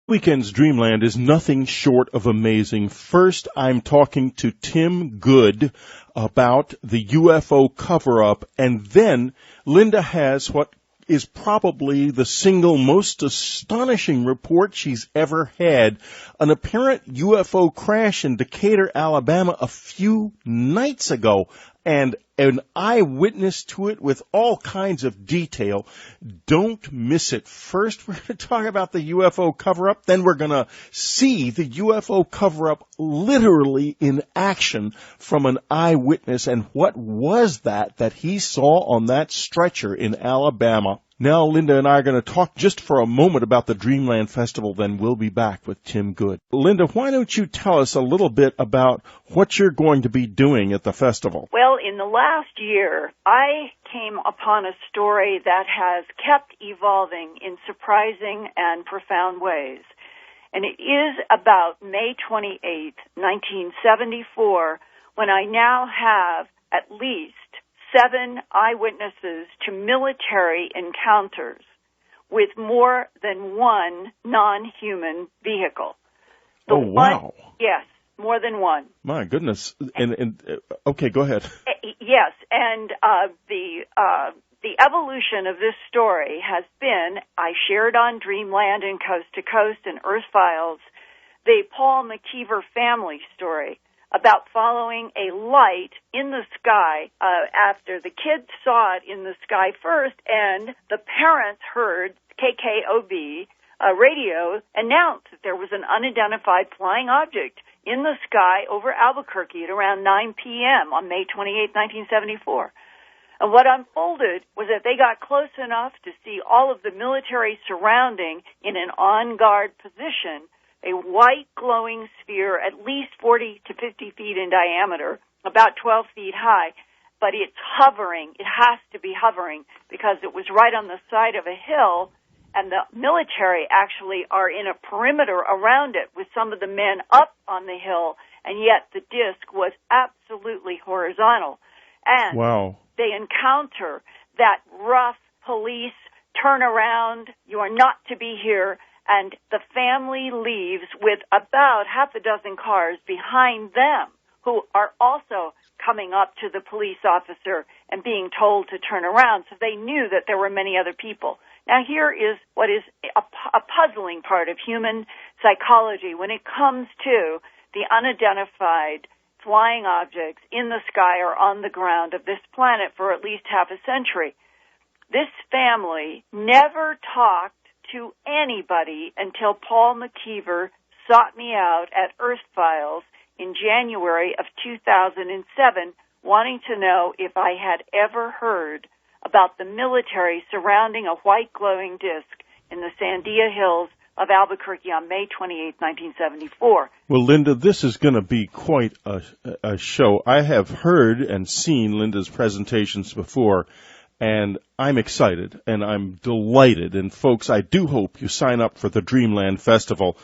Weekend's Dreamland is nothing short of amazing. First, I'm talking to Tim Good about the UFO cover-up, and then Linda has what is probably the single most astonishing report she's ever had. An apparent UFO crash in Decatur, Alabama a few nights ago, and an eyewitness to it with all kinds of detail. Don't miss it. First, we're going to talk about the UFO cover-up. Then we're going to see the UFO cover-up literally in action from an eyewitness. And what was that he saw on that stretcher in Alabama? Now, Linda and I are going to talk just for a moment about the Dreamland Festival, then we'll be back with Tim Good. Linda, why don't you tell us a little bit about what you're going to be doing at the festival? Well, in the last year, I came upon a story that has kept evolving in surprising and profound ways. And it is about May 28th, 1974, when I now have at least 7 eyewitnesses to military encounters with more than one non-human vehicle. Wow. Yes, more than one. My goodness. And okay, go ahead. Yes, and the evolution of this story has been, I shared on Dreamland and Coast to Coast and Earth Files, the Paul McKeever family story about following a light in the sky after the kids saw it in the sky first, and the parents heard KKOB radio announce that there was an unidentified flying object in the sky over Albuquerque at around 9 p.m. on May 28, 1974. And what unfolded was that they got close enough to see all of the military surrounding in an on-guard position, a white glowing sphere at least 40 to 50 feet in diameter, about 12 feet high, but it's hovering. It has to be hovering because it was right on the side of a hill, and the military actually are in a perimeter around it with some of the men up on the hill, and yet the disc was absolutely horizontal. And wow. They encounter that rough police turn around, you are not to be here, and the family leaves with about half a dozen cars behind them who are also coming up to the police officer and being told to turn around. So they knew that there were many other people. Now here is what is a puzzling part of human psychology when it comes to the unidentified flying objects in the sky or on the ground of this planet for at least half a century. This family never talked to anybody until Paul McKeever sought me out at Earth Files in January of 2007, wanting to know if I had ever heard about the military surrounding a white glowing disc in the Sandia Hills of Albuquerque on May 28, 1974. Well, Linda, this is going to be quite a show. I have heard and seen Linda's presentations before, and I'm excited, and I'm delighted. And, folks, I do hope you sign up for the Dreamland Festival.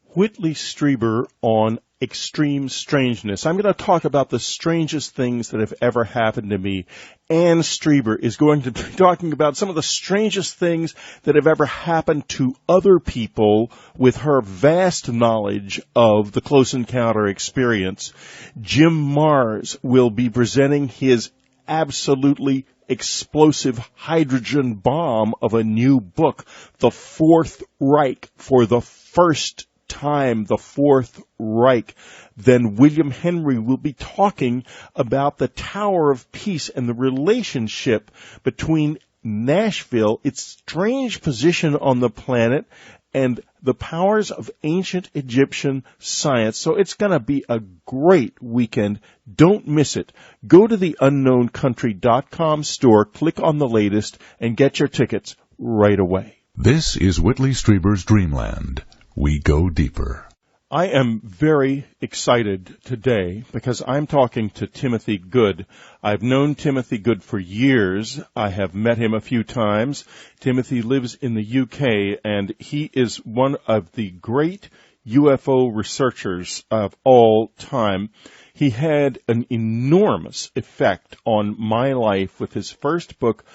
Whitley Strieber on Extreme Strangeness. I'm going to talk about the strangest things that have ever happened to me. Ann Strieber is going to be talking about some of the strangest things that have ever happened to other people with her vast knowledge of the close encounter experience. Jim Mars will be presenting his absolutely explosive hydrogen bomb of a new book, The Fourth Reich, for the first time, the Fourth Reich. Then William Henry will be talking about the Tower of Peace and the relationship between Nashville, its strange position on the planet, and the powers of ancient Egyptian science. So it's going to be a great weekend. Don't miss it. Go to the unknowncountry.com store, click on the latest, and get your tickets right away. This is Whitley Strieber's Dreamland. We go deeper. I am very excited today because I'm talking to Timothy Good. I've known Timothy Good for years. I have met him a few times. Timothy lives in the UK, and he is one of the great UFO researchers of all time. He had an enormous effect on my life with his first book,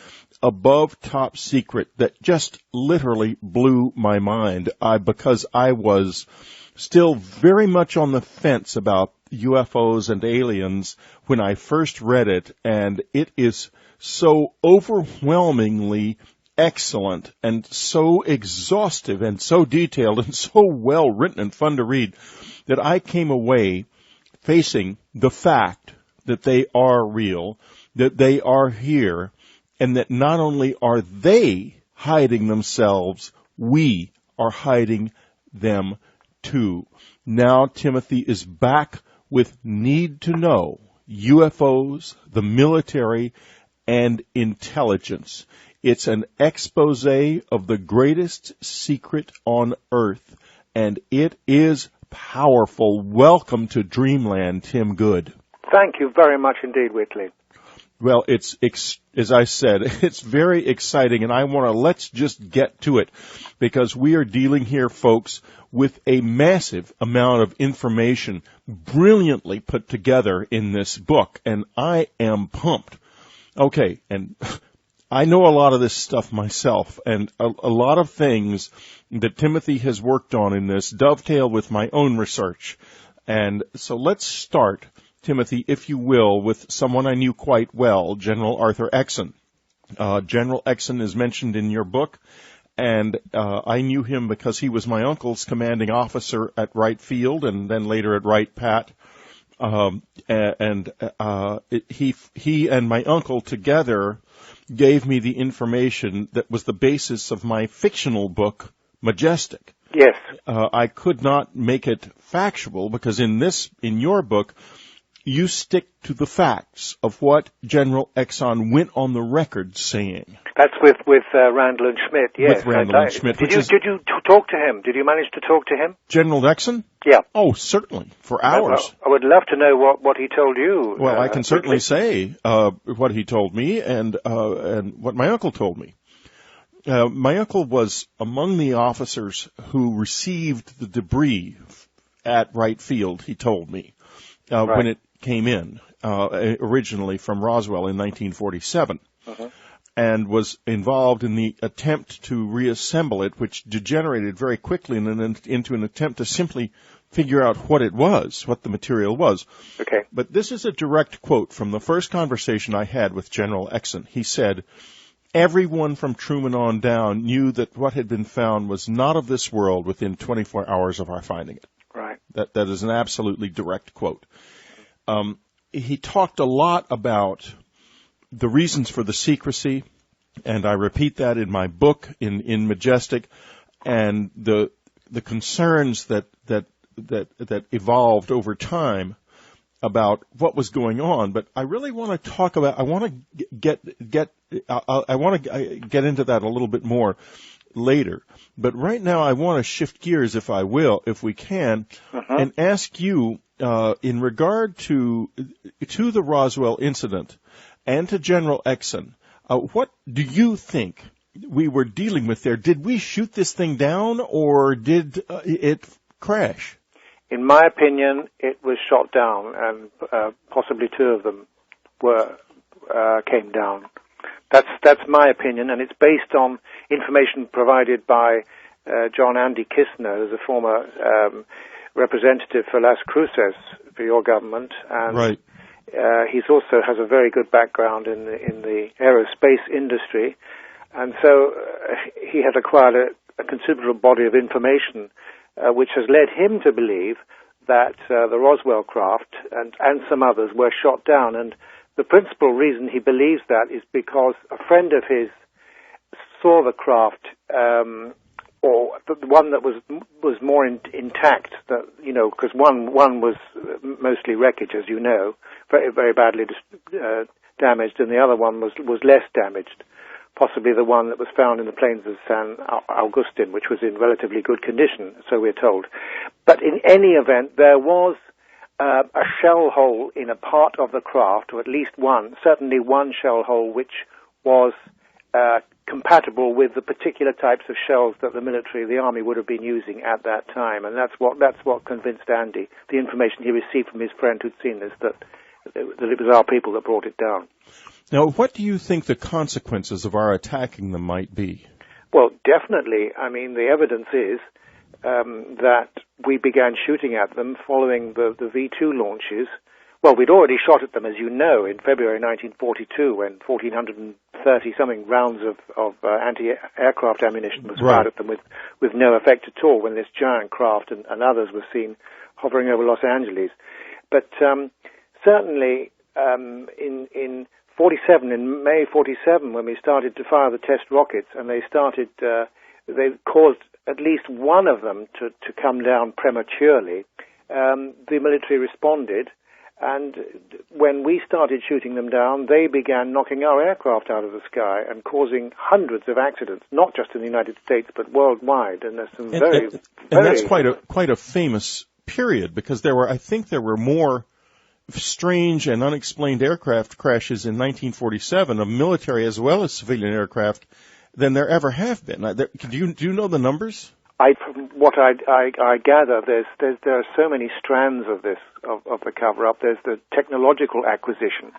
above top secret that just literally blew my mind. Because I was still very much on the fence about UFOs and aliens when I first read it, and it is so overwhelmingly excellent and so exhaustive and so detailed and so well written and fun to read that I came away facing the fact that they are real, that they are here, and that not only are they hiding themselves, we are hiding them too. Now Timothy is back with Need to Know, UFOs, the military, and intelligence. It's an expose of the greatest secret on earth, and it is powerful. Welcome to Dreamland, Tim Good. Thank you very much indeed, Whitley. Well, as I said, it's very exciting, and let's just get to it, because we are dealing here, folks, with a massive amount of information brilliantly put together in this book, and I am pumped. Okay, and I know a lot of this stuff myself, and a lot of things that Timothy has worked on in this dovetail with my own research. And so let's start, Timothy, if you will, with someone I knew quite well, General Arthur Exon. General Exon is mentioned in your book, and I knew him because he was my uncle's commanding officer at Wright Field and then later at Wright Pat. He and my uncle together gave me the information that was the basis of my fictional book, Majestic. Yes. I could not make it factual because in your book, you stick to the facts of what General Exon went on the record saying. That's with Randall and Schmidt, yes. With Randall and Schmidt. Did you talk to him? Did you manage to talk to him? General Exon? Yeah. Oh, certainly, for hours. I would love to know what he told you. Well, I can certainly say what he told me and what my uncle told me. My uncle was among the officers who received the debris at Wright Field, he told me, when it came in, originally from Roswell in 1947, and was involved in the attempt to reassemble it, which degenerated very quickly into an attempt to simply figure out what it was, what the material was. Okay. But this is a direct quote from the first conversation I had with General Exon. He said, "Everyone from Truman on down knew that what had been found was not of this world within 24 hours of our finding it." Right. That is an absolutely direct quote. He talked a lot about the reasons for the secrecy, and I repeat that in my book, in Majestic, and the concerns that evolved over time about what was going on. But I really want to talk about. I want to get into that a little bit more later. But right now, I want to shift gears, if we can, and ask you in regard to the Roswell incident and to General Exon. What do you think we were dealing with there? Did we shoot this thing down, or did it crash? In my opinion, it was shot down, and possibly two of them came down. That's my opinion, and it's based on information provided by John Andy Kistner, who's a former representative for Las Cruces for your government, and right. He's also has a very good background in the aerospace industry, and so he has acquired a considerable body of information, which has led him to believe that the Roswell craft and some others were shot down. And the principal reason he believes that is because a friend of his saw the craft, or the one that was more intact, because one was mostly wreckage, as you know, very, very badly damaged, and the other one was less damaged, possibly the one that was found in the plains of San Agustin, which was in relatively good condition, so we're told. But in any event, there was a shell hole in a part of the craft, or at least certainly one shell hole, which was compatible with the particular types of shells that the Army would have been using at that time, and that's what convinced Andy, the information he received from his friend who'd seen this, that it was our people that brought it down. Now, what do you think the consequences of our attacking them might be? Well, definitely. I mean, the evidence is that we began shooting at them following the V-2 launches. Well, we'd already shot at them, as you know, in February 1942, when 1,430-something rounds of anti-aircraft ammunition was fired at them with no effect at all, when this giant craft and others were seen hovering over Los Angeles. But certainly in 47, in May 47, when we started to fire the test rockets, and they caused at least one of them to come down prematurely, the military responded, and when we started shooting them down, they began knocking our aircraft out of the sky and causing hundreds of accidents, not just in the United States, but worldwide. And there's some and that's quite a famous period, because I think there were more strange and unexplained aircraft crashes in 1947 of military as well as civilian aircraft than there ever have been. Do you know the numbers? From what I gather, there are so many strands of this of the cover-up. There's the technological acquisition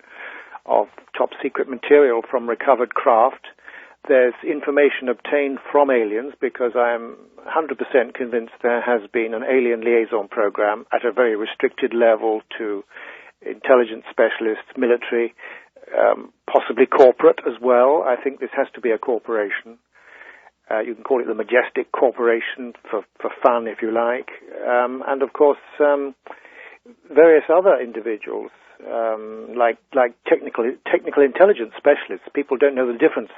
of top-secret material from recovered craft. There's information obtained from aliens, because I am 100% convinced there has been an alien liaison program at a very restricted level to intelligence specialists, military, possibly corporate as well. I think this has to be a corporation. You can call it the Majestic Corporation for fun, if you like. And, of course, various other individuals, like technical intelligence specialists. People don't know the difference,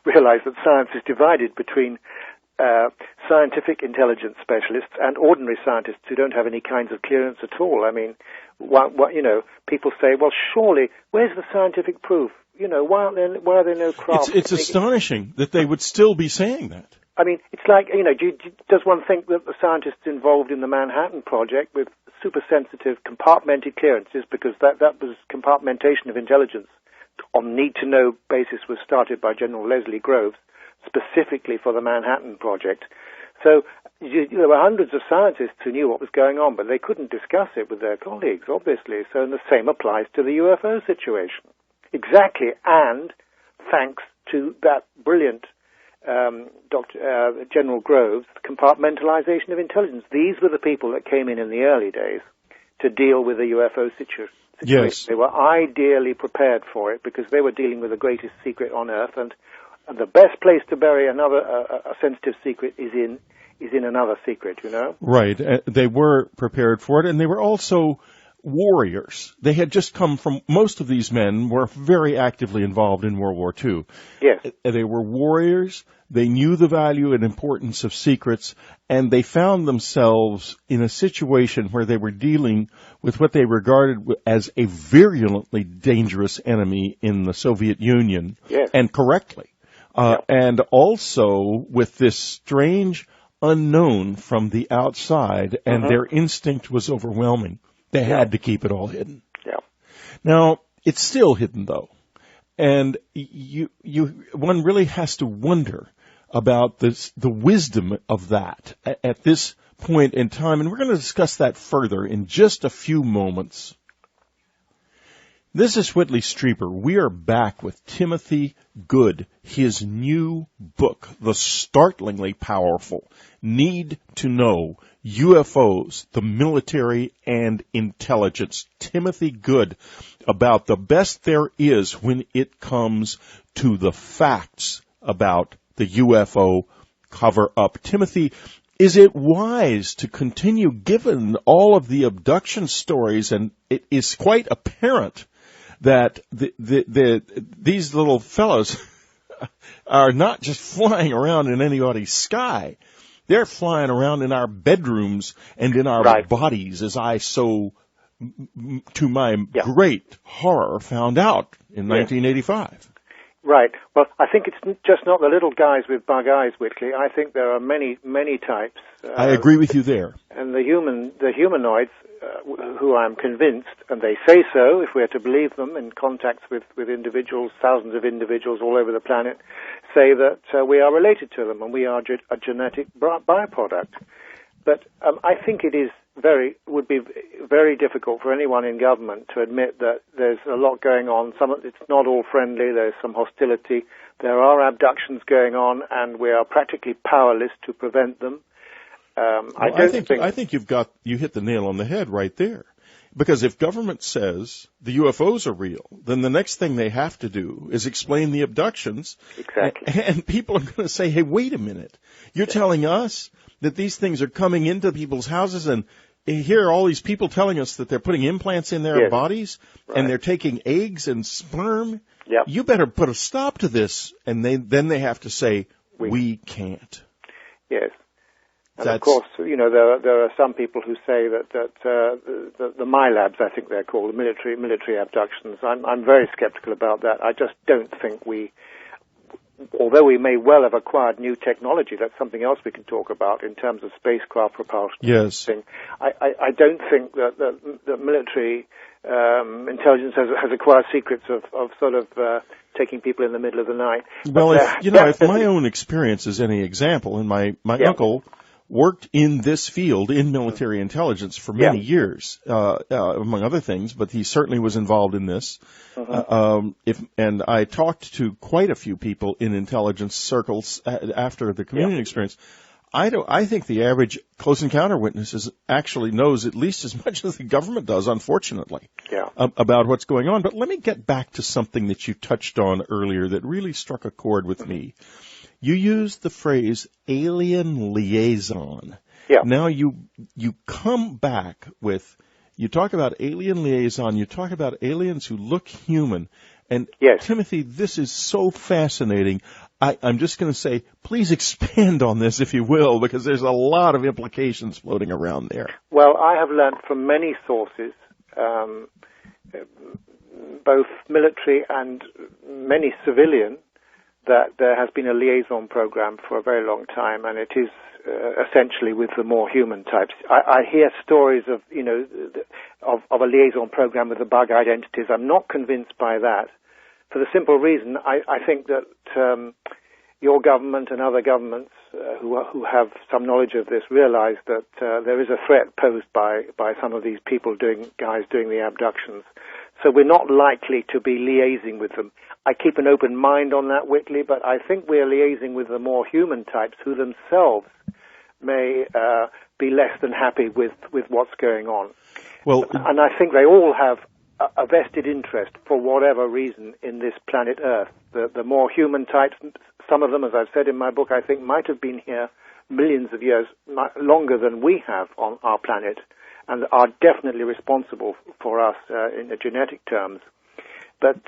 realize that science is divided between scientific intelligence specialists and ordinary scientists who don't have any kinds of clearance at all. I mean, people say, well, surely, where's the scientific proof? Why are there no craft? It's astonishing that they would still be saying that. I mean, it's like, does one think that the scientists involved in the Manhattan Project with super sensitive compartmented clearances, because that was compartmentation of intelligence on need-to-know basis, was started by General Leslie Groves specifically for the Manhattan Project. So there were hundreds of scientists who knew what was going on, but they couldn't discuss it with their colleagues, obviously. So the same applies to the UFO situation. Exactly, and thanks to that brilliant General Groves, compartmentalization of intelligence. These were the people that came in the early days to deal with the UFO situation. Yes. They were ideally prepared for it, because they were dealing with the greatest secret on Earth, and the best place to bury a sensitive secret is in another secret, Right. They were prepared for it, and they were also warriors. They had just come from, most of these men were very actively involved in World War II. Yes. They were warriors. They knew the value and importance of secrets, and they found themselves in a situation where they were dealing with what they regarded as a virulently dangerous enemy in the Soviet Union. Yes. And correctly. And also with this strange unknown from the outside, and their instinct was overwhelming. They had to keep it all hidden. Yeah. Now, it's still hidden, though. And one really has to wonder about the wisdom of that at this point in time. And we're going to discuss that further in just a few moments. This is Whitley Strieber. We are back with Timothy Good, his new book, the startlingly powerful Need to Know UFOs, the Military and Intelligence. Timothy Good, about the best there is when it comes to the facts about the UFO cover-up. Timothy, is it wise to continue given all of the abduction stories? And it is quite apparent that these little fellows are not just flying around in anybody's sky. They're flying around in our bedrooms and in our bodies, as I to my great horror, found out in 1985. Right. Well, I think it's just not the little guys with bug eyes, Whitley. I think there are many, many types. I agree with you there. And the humanoids, who I'm convinced, and they say so, if we're to believe them, in contacts with individuals, thousands of individuals all over the planet, say that we are related to them and we are a genetic byproduct. But I think it is would be very difficult for anyone in government to admit that there's a lot going on. It's not all friendly. There's some hostility. There are abductions going on, and we are practically powerless to prevent them. I think you hit the nail on the head right there. Because if government says the UFOs are real, then the next thing they have to do is explain the abductions. Exactly. And people are going to say, hey, wait a minute. You're telling us that these things are coming into people's houses, and here are all these people telling us that they're putting implants in their bodies, and they're taking eggs and sperm. Yep. You better put a stop to this. And then they have to say, we can't. Yes. And of course, there are some people who say that the MILABs, I think they're called, the military abductions. I'm very skeptical about that. I just don't think although we may well have acquired new technology, that's something else we can talk about in terms of spacecraft propulsion. Yes. I don't think that military intelligence has acquired secrets of sort of taking people in the middle of the night. Well, if my own experience is any example, and my uncle worked in this field in military intelligence for many years, among other things, but he certainly was involved in this. And I talked to quite a few people in intelligence circles after the community experience. I think the average close encounter witness actually knows at least as much as the government does, unfortunately, about what's going on. But let me get back to something that you touched on earlier that really struck a chord with me. You used the phrase alien liaison. Yeah. Now you come back with, you talk about alien liaison, you talk about aliens who look human. And Timothy, this is so fascinating. I'm just going to say, please expand on this, if you will, because there's a lot of implications floating around there. Well, I have learned from many sources, both military and many civilian, that there has been a liaison program for a very long time, and it is essentially with the more human types. I hear stories of a liaison program with the bug-eyed entities. I'm not convinced by that, for the simple reason I think that your government and other governments who have some knowledge of this realize that there is a threat posed by some of these people doing the abductions. So we're not likely to be liaising with them. I keep an open mind on that, Whitley, but I think we're liaising with the more human types who themselves may be less than happy with what's going on. Well, and I think they all have a vested interest, for whatever reason, in this planet Earth. The more human types, some of them, as I've said in my book, I think might have been here millions of years longer than we have on our planet, and are definitely responsible for us in the genetic terms. But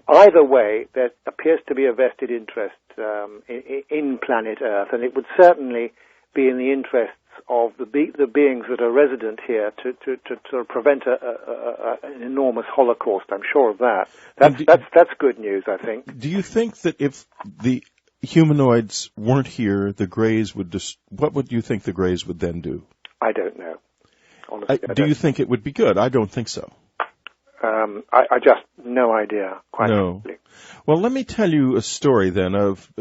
either way, there appears to be a vested interest in planet Earth, and it would certainly be in the interests of the beings that are resident here to sort of prevent an enormous Holocaust. I'm sure of that. That's good news, I think. Do you think that if the humanoids weren't here, the Greys would what would you think the Greys would then do? I don't know. Honestly, do you think it would be good? I don't think so. I just, no idea, quite frankly. Well, let me tell you a story then of,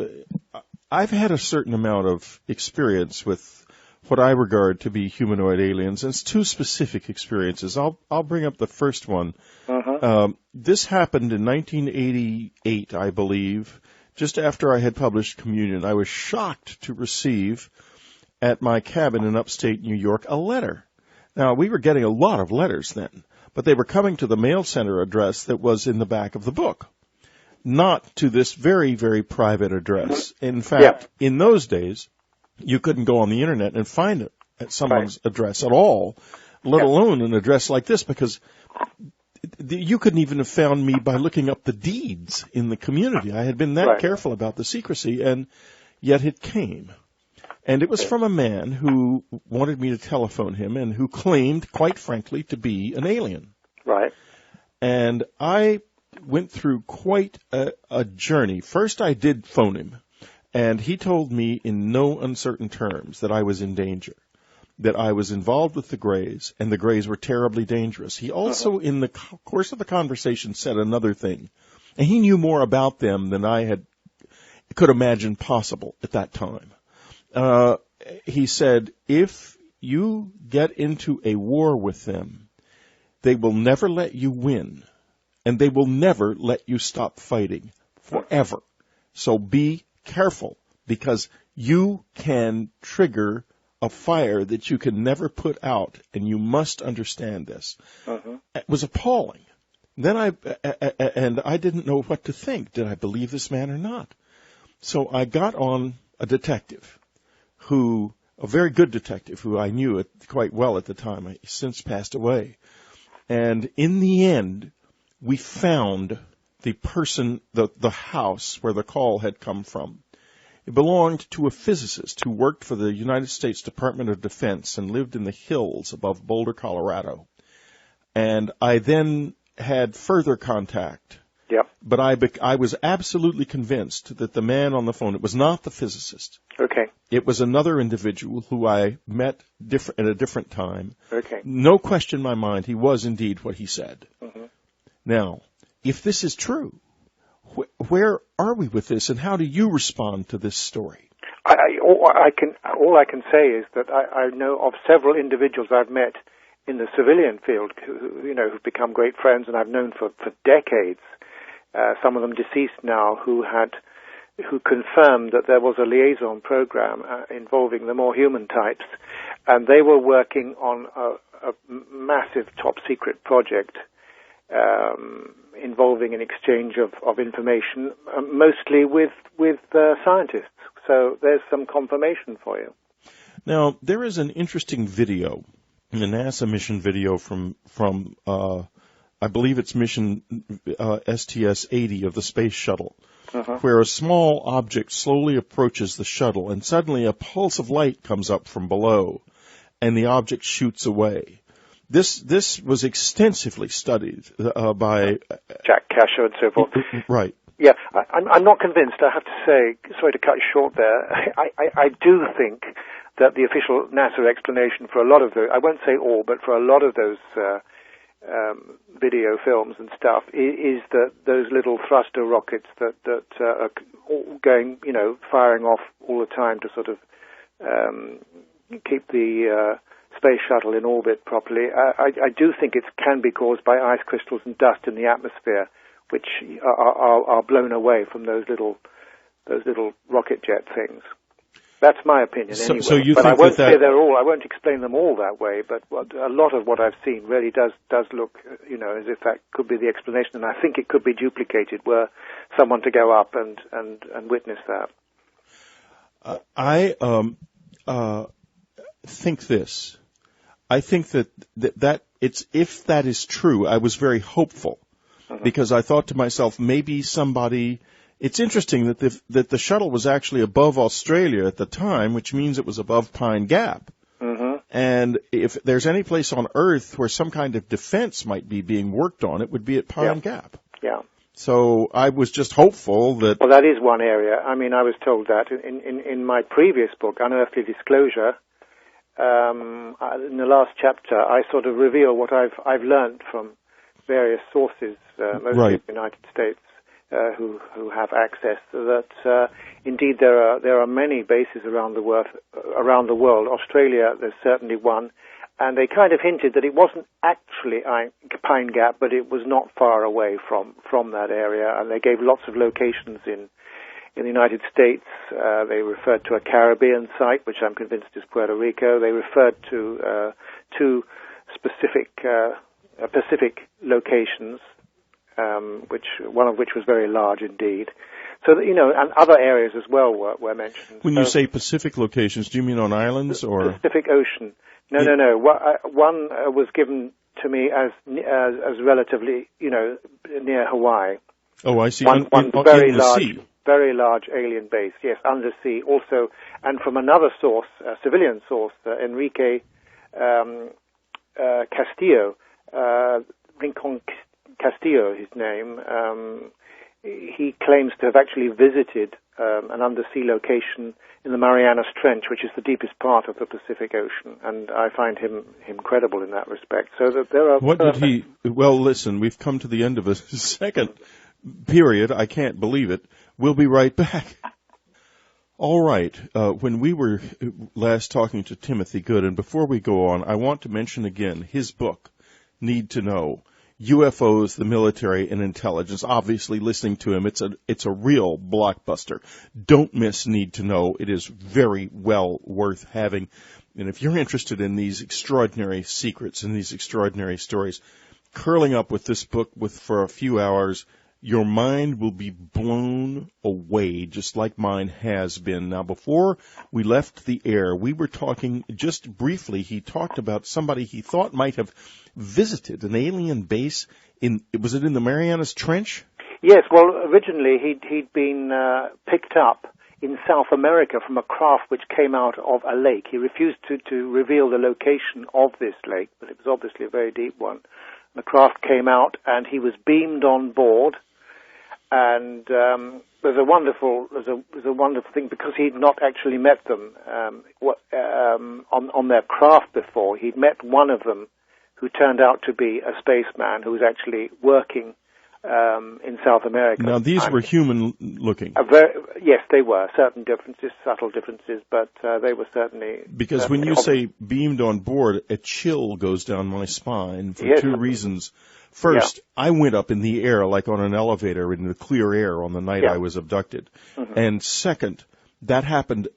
I've had a certain amount of experience with what I regard to be humanoid aliens, and it's two specific experiences. I'll bring up the first one. This happened in 1988, I believe, just after I had published Communion. I was shocked to receive at my cabin in upstate New York a letter. Now, we were getting a lot of letters then, but they were coming to the mail center address that was in the back of the book, not to this very, very private address. In fact, in those days, you couldn't go on the Internet and find it at someone's address at all, let alone an address like this, because you couldn't even have found me by looking up the deeds in the community. I had been that careful about the secrecy, and yet it came. And it was from a man who wanted me to telephone him and who claimed, quite frankly, to be an alien. Right. And I went through quite a journey. First, I did phone him, and he told me in no uncertain terms that I was in danger, that I was involved with the Greys, and the Greys were terribly dangerous. He also, in the course of the conversation, said another thing, and he knew more about them than I could imagine possible at that time. He said, if you get into a war with them, they will never let you win, and they will never let you stop fighting forever. So be careful, because you can trigger a fire that you can never put out, and you must understand this. It was appalling. Then I didn't know what to think. Did I believe this man or not? So I got on a detective a very good detective who I knew quite well at the time. He's since passed away. And in the end, we found the person, the house where the call had come from. It belonged to a physicist who worked for the United States Department of Defense and lived in the hills above Boulder, Colorado. And I then had further contact. Yep. But I was absolutely convinced that the man on the phone, it was not the physicist. Okay. It was another individual who I met at a different time. Okay. No question in my mind, he was indeed what he said. Now, if this is true, where are we with this, and how do you respond to this story? All I can say is that I know of several individuals I've met in the civilian field who've become great friends, and I've known for decades. Some of them deceased now, who confirmed that there was a liaison program involving the more human types, and they were working on a massive top-secret project involving an exchange of information, mostly with scientists. So there's some confirmation for you. Now, there is an interesting video, a NASA mission video from I believe it's mission STS-80 of the space shuttle, where a small object slowly approaches the shuttle, and suddenly a pulse of light comes up from below, and the object shoots away. This was extensively studied by Jack Kasher and so forth. Right. Yeah, I'm not convinced. I have to say, sorry to cut you short there. I do think that the official NASA explanation for a lot of those, I won't say all, but for a lot of those video films and stuff, is that those little thruster rockets that are going, firing off all the time to sort of keep the space shuttle in orbit properly. I do think it can be caused by ice crystals and dust in the atmosphere, which are blown away from those little rocket jet things. That's my opinion, anyway. So you but think I won't that say they're all. I won't explain them all that way. But a lot of what I've seen really does look, as if that could be the explanation. And I think it could be duplicated, were someone to go up and witness that. I think this. I think that it's, if that is true, I was very hopeful, because I thought to myself, maybe somebody. It's interesting that the shuttle was actually above Australia at the time, which means it was above Pine Gap. And if there's any place on Earth where some kind of defense might be being worked on, it would be at Pine Gap. Yeah. So I was just hopeful that. Well, that is one area. I mean, I was told that in my previous book, Unearthly Disclosure. In the last chapter, I sort of reveal what I've learned from various sources, mostly in the United States. Who have access, that indeed there are many bases around the world. Australia, there's certainly one, and they kind of hinted that it wasn't actually Pine Gap, but it was not far away from that area, and they gave lots of locations in the United States. They referred to a Caribbean site, which I'm convinced is Puerto Rico. They referred to two specific Pacific locations. One of which was very large indeed. So, and other areas as well were mentioned. When you say Pacific locations, do you mean on islands or? Pacific Ocean. No. One was given to me as relatively, near Hawaii. Oh, I see. One very large, very large alien base. Yes, undersea also, and from another source, a civilian source, Enrique Castillo, Rincon Castillo, his name. He claims to have actually visited an undersea location in the Marianas Trench, which is the deepest part of the Pacific Ocean, and I find him credible in that respect. So that there are. What did he? Well, listen, we've come to the end of a second period. I can't believe it. We'll be right back. All right. When we were last talking to Timothy Good, and before we go on, I want to mention again his book, Need to Know, UFOs, the Military, and Intelligence. Obviously, listening to him, it's a real blockbuster. Don't miss Need to Know. It is very well worth having. And if you're interested in these extraordinary secrets and these extraordinary stories, curling up with this book for a few hours, your mind will be blown away, just like mine has been. Now, before we left the air, we were talking just briefly. He talked about somebody he thought might have visited an alien base was it in the Marianas Trench? Yes, well, originally he'd been picked up in South America from a craft which came out of a lake. He refused to reveal the location of this lake, but it was obviously a very deep one. The craft came out, and he was beamed on board. And there's a wonderful thing, because he'd not actually met them on their craft before. He'd met one of them, who turned out to be a spaceman who was actually working in South America. Now, these were human-looking. Yes, they were. Certain differences, subtle differences, but they were certainly... Because when you say beamed on board, a chill goes down my spine for two reasons. First, I went up in the air like on an elevator in the clear air on the night I was abducted. Mm-hmm. And second, that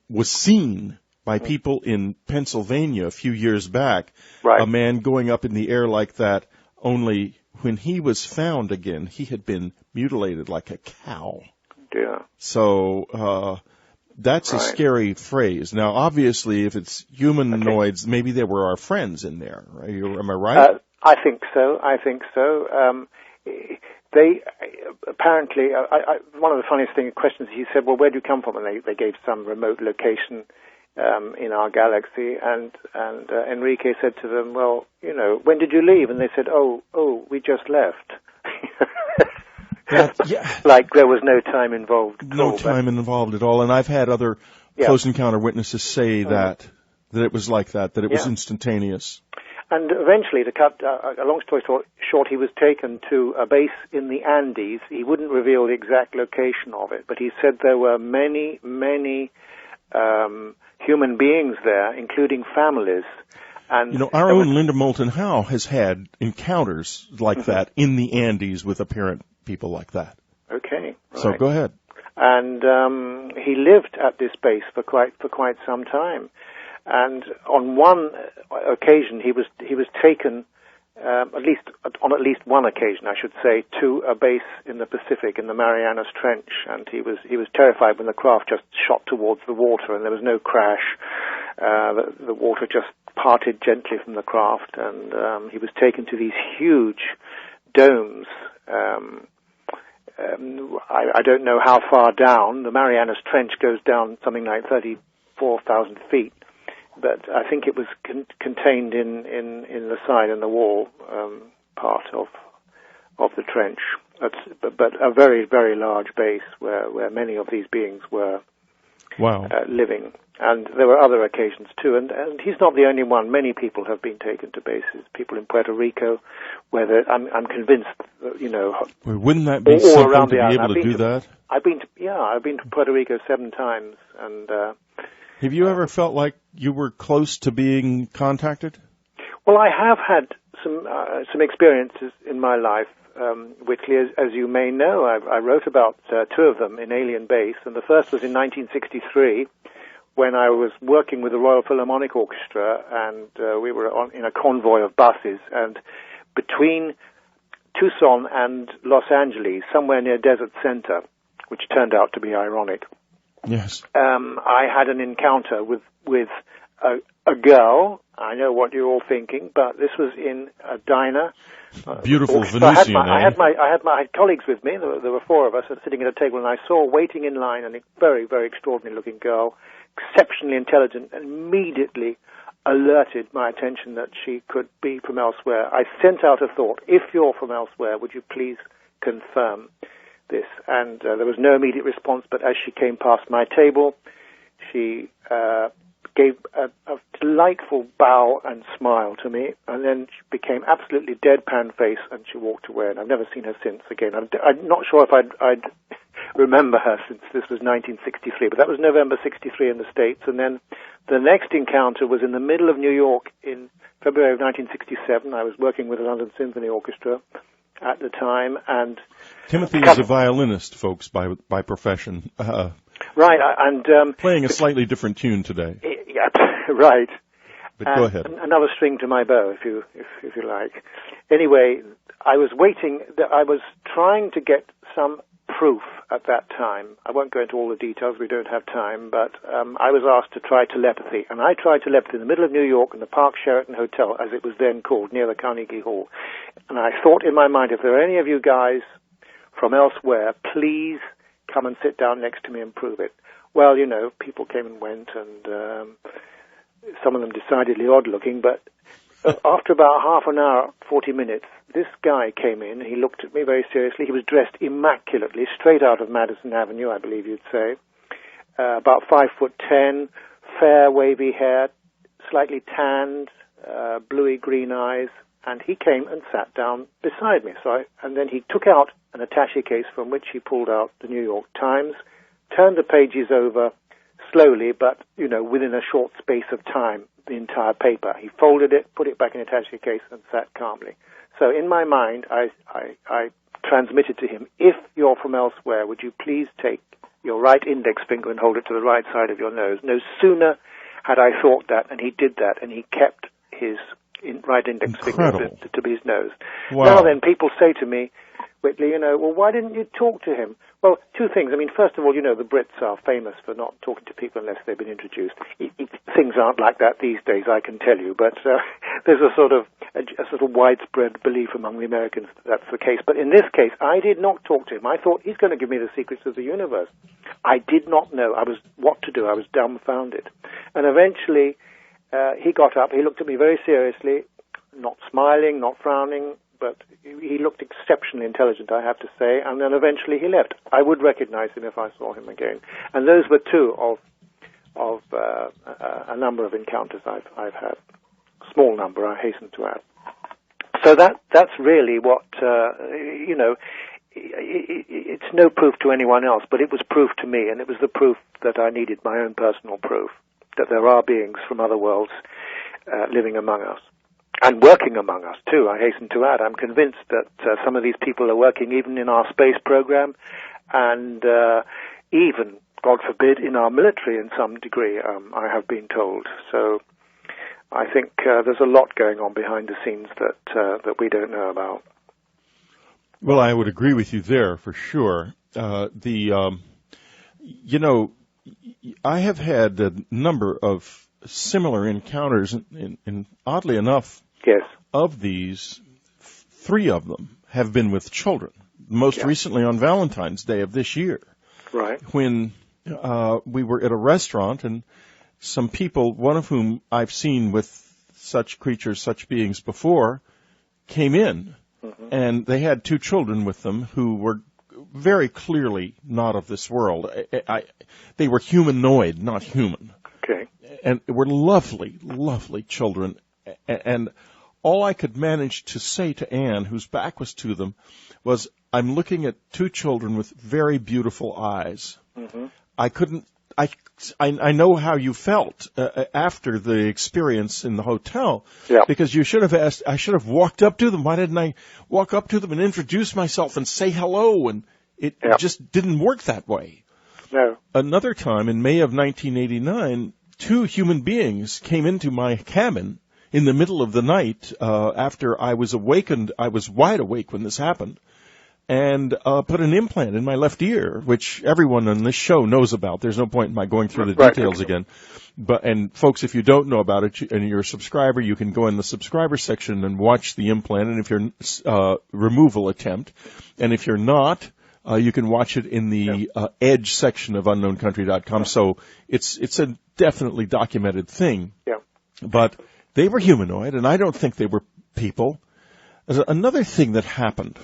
was seen by people in Pennsylvania a few years back. Right. A man going up in the air like that, only when he was found again, he had been mutilated like a cow. Yeah. So, that's a scary phrase. Now, obviously, if it's humanoids, maybe they were our friends in there. Right? Am I right? I think so. They apparently, one of the funniest questions, he said, well, where do you come from? And they gave some remote location in our galaxy, and Enrique said to them, well, when did you leave? And they said, oh, we just left. Like there was no time involved at all. No time involved at all. And I've had other close encounter witnesses say that it was like that it was instantaneous. And eventually, to cut a long story short, he was taken to a base in the Andes. He wouldn't reveal the exact location of it, but he said there were many, many human beings there, including families. And our own Linda Moulton Howe has had encounters like that in the Andes with apparent people like that. Okay. Right. So go ahead. And he lived at this base for quite some time. And on one occasion, he was taken, at least one occasion, I should say, to a base in the Pacific, in the Marianas Trench, and he was terrified when the craft just shot towards the water, and there was no crash. The water just parted gently from the craft, and he was taken to these huge domes. I don't know how far down. The Marianas Trench goes down something like 34,000 feet. But I think it was contained in the side and the wall part of the trench. But a very, very large base where many of these beings were living. And there were other occasions too. And he's not the only one. Many people have been taken to bases. People in Puerto Rico, where I'm convinced that, Well, wouldn't that be something around to be able to do that? I've been to Puerto Rico 7 times, and. Have you ever felt like you were close to being contacted? Well, I have had some experiences in my life, which, as you may know, I wrote about 2 of them in Alien Base, and the first was in 1963, when I was working with the Royal Philharmonic Orchestra, and we were in a convoy of buses, and between Tucson and Los Angeles, somewhere near Desert Center, which turned out to be ironic. Yes. I had an encounter with a girl. I know what you're all thinking, but this was in a diner. Beautiful Venusian. I had my colleagues with me. There were 4 of us sitting at a table, and I saw waiting in line a very, very extraordinary-looking girl, exceptionally intelligent, and immediately alerted my attention that she could be from elsewhere. I sent out a thought: if you're from elsewhere, would you please confirm this? And there was no immediate response, but as she came past my table, she gave a delightful bow and smile to me, and then she became absolutely deadpan face, and she walked away, and I've never seen her since again. I'm not sure if I'd remember her since this was 1963. But that was November 63 in the States. And then the next encounter was in the middle of New York in February of 1967. I was working with the London Symphony Orchestra at the time. And Timothy is a violinist, folks, by profession. Right, and playing a slightly different tune today. Yeah, right. But go ahead. Another string to my bow, if you like. Anyway, I was waiting. I was trying to get some proof at that time. I won't go into all the details. We don't have time. But I was asked to try telepathy, and I tried telepathy in the middle of New York in the Park Sheraton Hotel, as it was then called, near the Carnegie Hall. And I thought in my mind, if there are any of you guys from elsewhere, please come and sit down next to me and prove it. Well, you know, people came and went, and some of them decidedly odd-looking, but after about half an hour, 40 minutes, this guy came in. He looked at me very seriously. He was dressed immaculately, straight out of Madison Avenue, I believe you'd say. About 5'10", fair, wavy hair, slightly tanned, bluey-green eyes, and he came and sat down beside me. And then he took out an attaché case from which he pulled out the New York Times, turned the pages over slowly, but, you know, within a short space of time, the entire paper. He folded it, put it back in an attaché case, and sat calmly. So in my mind, I transmitted to him, if you're from elsewhere, would you please take your right index finger and hold it to the right side of your nose? No sooner had I thought that, and he did that, and he kept his right index finger to his nose. Wow. Now then, people say to me, Whitley, you know, well, why didn't you talk to him? Well, two things. I mean, first of all, you know, the Brits are famous for not talking to people unless they've been introduced. Things aren't like that these days, I can tell you, but there's a sort of widespread belief among the Americans that that's the case. But in this case, I did not talk to him. I thought, he's going to give me the secrets of the universe. I did not know what to do. I was dumbfounded. And eventually, he got up, he looked at me very seriously, not smiling, not frowning, but he looked exceptionally intelligent, I have to say, and then eventually he left. I would recognize him if I saw him again. And those were two of a number of encounters I've had. Small number, I hasten to add. So that's really what, you know, it's no proof to anyone else, but it was proof to me, and it was the proof that I needed, my own personal proof, that there are beings from other worlds living among us. And working among us, too, I hasten to add. I'm convinced that some of these people are working even in our space program and even, God forbid, in our military in some degree, I have been told. So I think there's a lot going on behind the scenes that we don't know about. Well, I would agree with you there for sure. You know, I have had a number of similar encounters, and oddly enough, yes, of these, 3 of them have been with children. Most recently on Valentine's Day of this year, right? When we were at a restaurant, and some people, one of whom I've seen with such creatures, such beings before, came in, and they had 2 children with them who were very clearly not of this world. They were humanoid, not human. Okay. And were lovely, lovely children. And all I could manage to say to Anne, whose back was to them, was, I'm looking at 2 children with very beautiful eyes. Mm-hmm. I know how you felt after the experience in the hotel, because you should have asked, I should have walked up to them. Why didn't I walk up to them and introduce myself and say hello? And it just didn't work that way. No. Another time in May of 1989, 2 human beings came into my cabin in the middle of the night after I was awakened. I was wide awake when this happened, and put an implant in my left ear, which everyone on this show knows about. There's no point in my going through the details again. And folks, if you don't know about it and you're a subscriber, you can go in the subscriber section and watch the implant, and if you're removal attempt, and if you're not, you can watch it in the Edge section of unknowncountry.com. So it's a definitely documented thing. Yeah. But they were humanoid, and I don't think they were people. There's another thing that happened.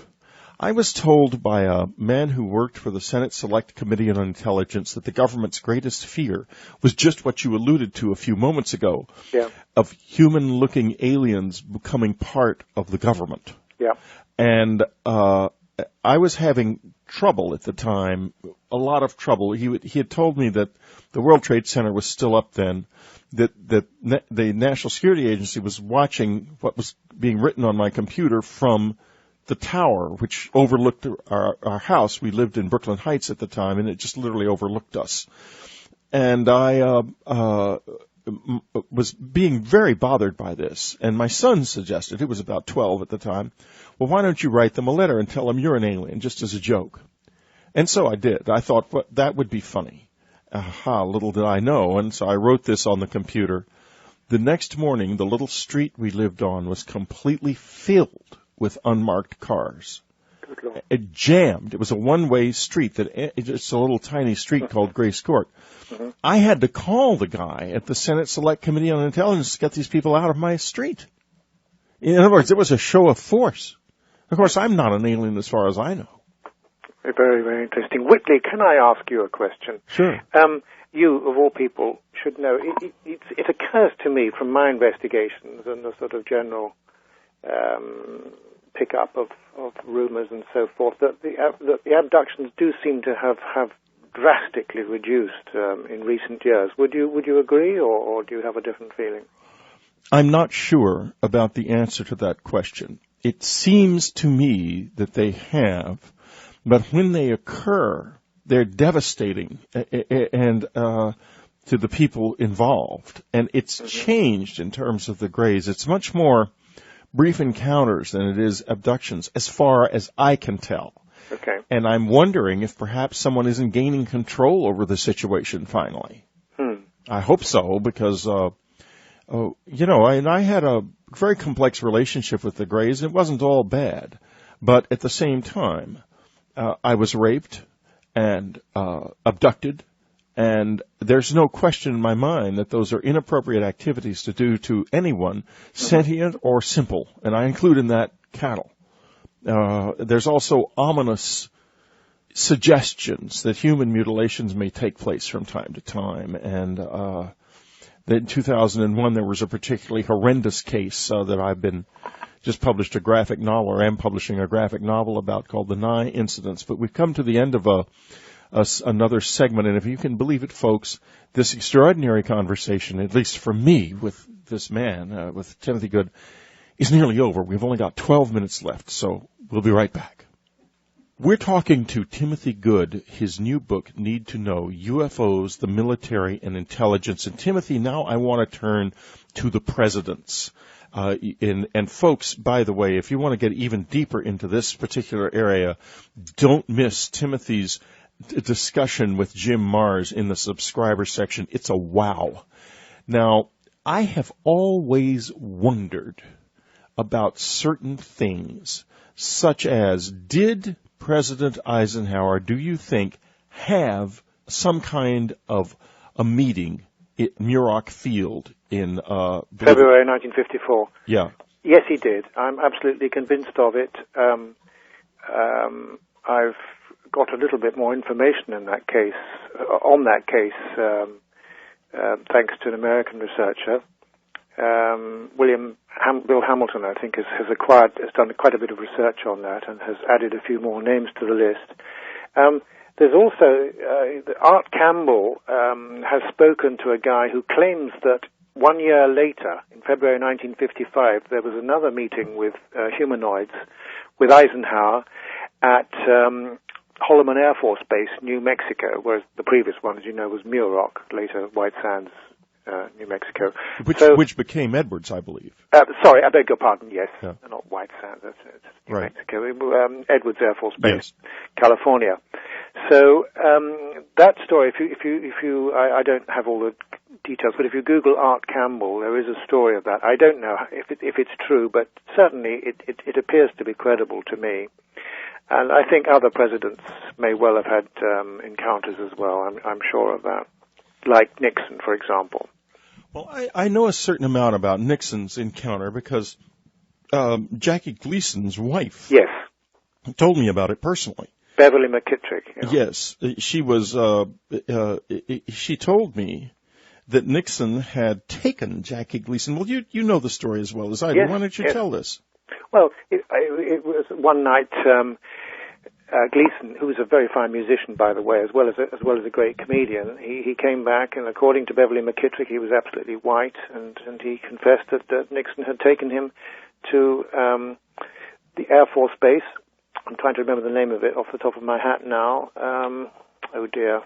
I was told by a man who worked for the Senate Select Committee on Intelligence that the government's greatest fear was just what you alluded to a few moments ago, of human-looking aliens becoming part of the government. Yeah. And I was having trouble at the time, a lot of trouble. He had told me that the World Trade Center was still up then, that the National Security Agency was watching what was being written on my computer from the tower, which overlooked our house. We lived in Brooklyn Heights at the time, and it just literally overlooked us. And I was being very bothered by this. And my son suggested, he was about 12 at the time, well, why don't you write them a letter and tell them you're an alien, just as a joke? And so I did. I thought, well, that would be funny. Aha, little did I know. And so I wrote this on the computer. The next morning, the little street we lived on was completely filled with unmarked cars. It jammed. It was a one-way street. It's a little tiny street called Grace Court. Mm-hmm. I had to call the guy at the Senate Select Committee on Intelligence to get these people out of my street. In other words, it was a show of force. Of course, I'm not an alien as far as I know. Very, very interesting. Whitley, can I ask you a question? Sure. You, of all people, should know. It occurs to me from my investigations and the sort of general pick-up of rumors and so forth that the abductions do seem to have drastically reduced in recent years. Would you agree, or do you have a different feeling? I'm not sure about the answer to that question. It seems to me that they have, but when they occur, they're devastating and to the people involved. And it's changed in terms of the Greys. It's much more brief encounters than it is abductions, as far as I can tell. Okay. And I'm wondering if perhaps someone isn't gaining control over the situation finally. I hope so, because, I had a very complex relationship with the Greys. It wasn't all bad. But at the same time, I was raped and abducted, and there's no question in my mind that those are inappropriate activities to do to anyone, sentient or simple, and I include in that cattle. There's also ominous suggestions that human mutilations may take place from time to time, and in 2001 there was a particularly horrendous case that I've been just published a graphic novel, or am publishing a graphic novel about, called The Nye Incidents. But we've come to the end of another segment, and if you can believe it, folks, this extraordinary conversation, at least for me, with this man, with Timothy Good, is nearly over. We've only got 12 minutes left, so we'll be right back. We're talking to Timothy Good, his new book, Need to Know, UFOs, the Military, and Intelligence. And Timothy, now I want to turn to the presidents. And folks, by the way, if you want to get even deeper into this particular area, don't miss Timothy's discussion with Jim Mars in the subscriber section. It's a wow. Now, I have always wondered about certain things, such as, did President Eisenhower, do you think, have some kind of a meeting at Muroc Field in February 1954? Yeah. Yes, he did. I'm absolutely convinced of it. I've got a little bit more information on that case, thanks to an American researcher. Bill Hamilton, I think, has done quite a bit of research on that and has added a few more names to the list. There's also Art Campbell has spoken to a guy who claims that 1 year later, in February 1955, there was another meeting with humanoids with Eisenhower at Holloman Air Force Base, New Mexico, whereas the previous one, as you know, was Muroc, later White Sands, New Mexico. Which became Edwards, I believe. Sorry, I beg your pardon, yes. Yeah. Not White Sands, that's New right. Mexico. Edwards Air Force Base, yes. California. So that story, I don't have all the details, but if you Google Art Campbell, there is a story of that. I don't know if it's true, but certainly it appears to be credible to me. And I think other presidents may well have had encounters as well. I'm sure of that. Like Nixon, for example. Well, I know a certain amount about Nixon's encounter because Jackie Gleason's wife yes. told me about it personally. Beverly McKittrick. You know. Yes, she was. She told me that Nixon had taken Jackie Gleason. Well, you know the story as well as I do. Yes, Why don't you tell this? Well, it was one night. Gleason, who was a very fine musician, by the way, as well as a great comedian, he came back, and according to Beverly McKittrick, he was absolutely white, and he confessed that Nixon had taken him to the Air Force Base. I'm trying to remember the name of it off the top of my hat now. Oh dear.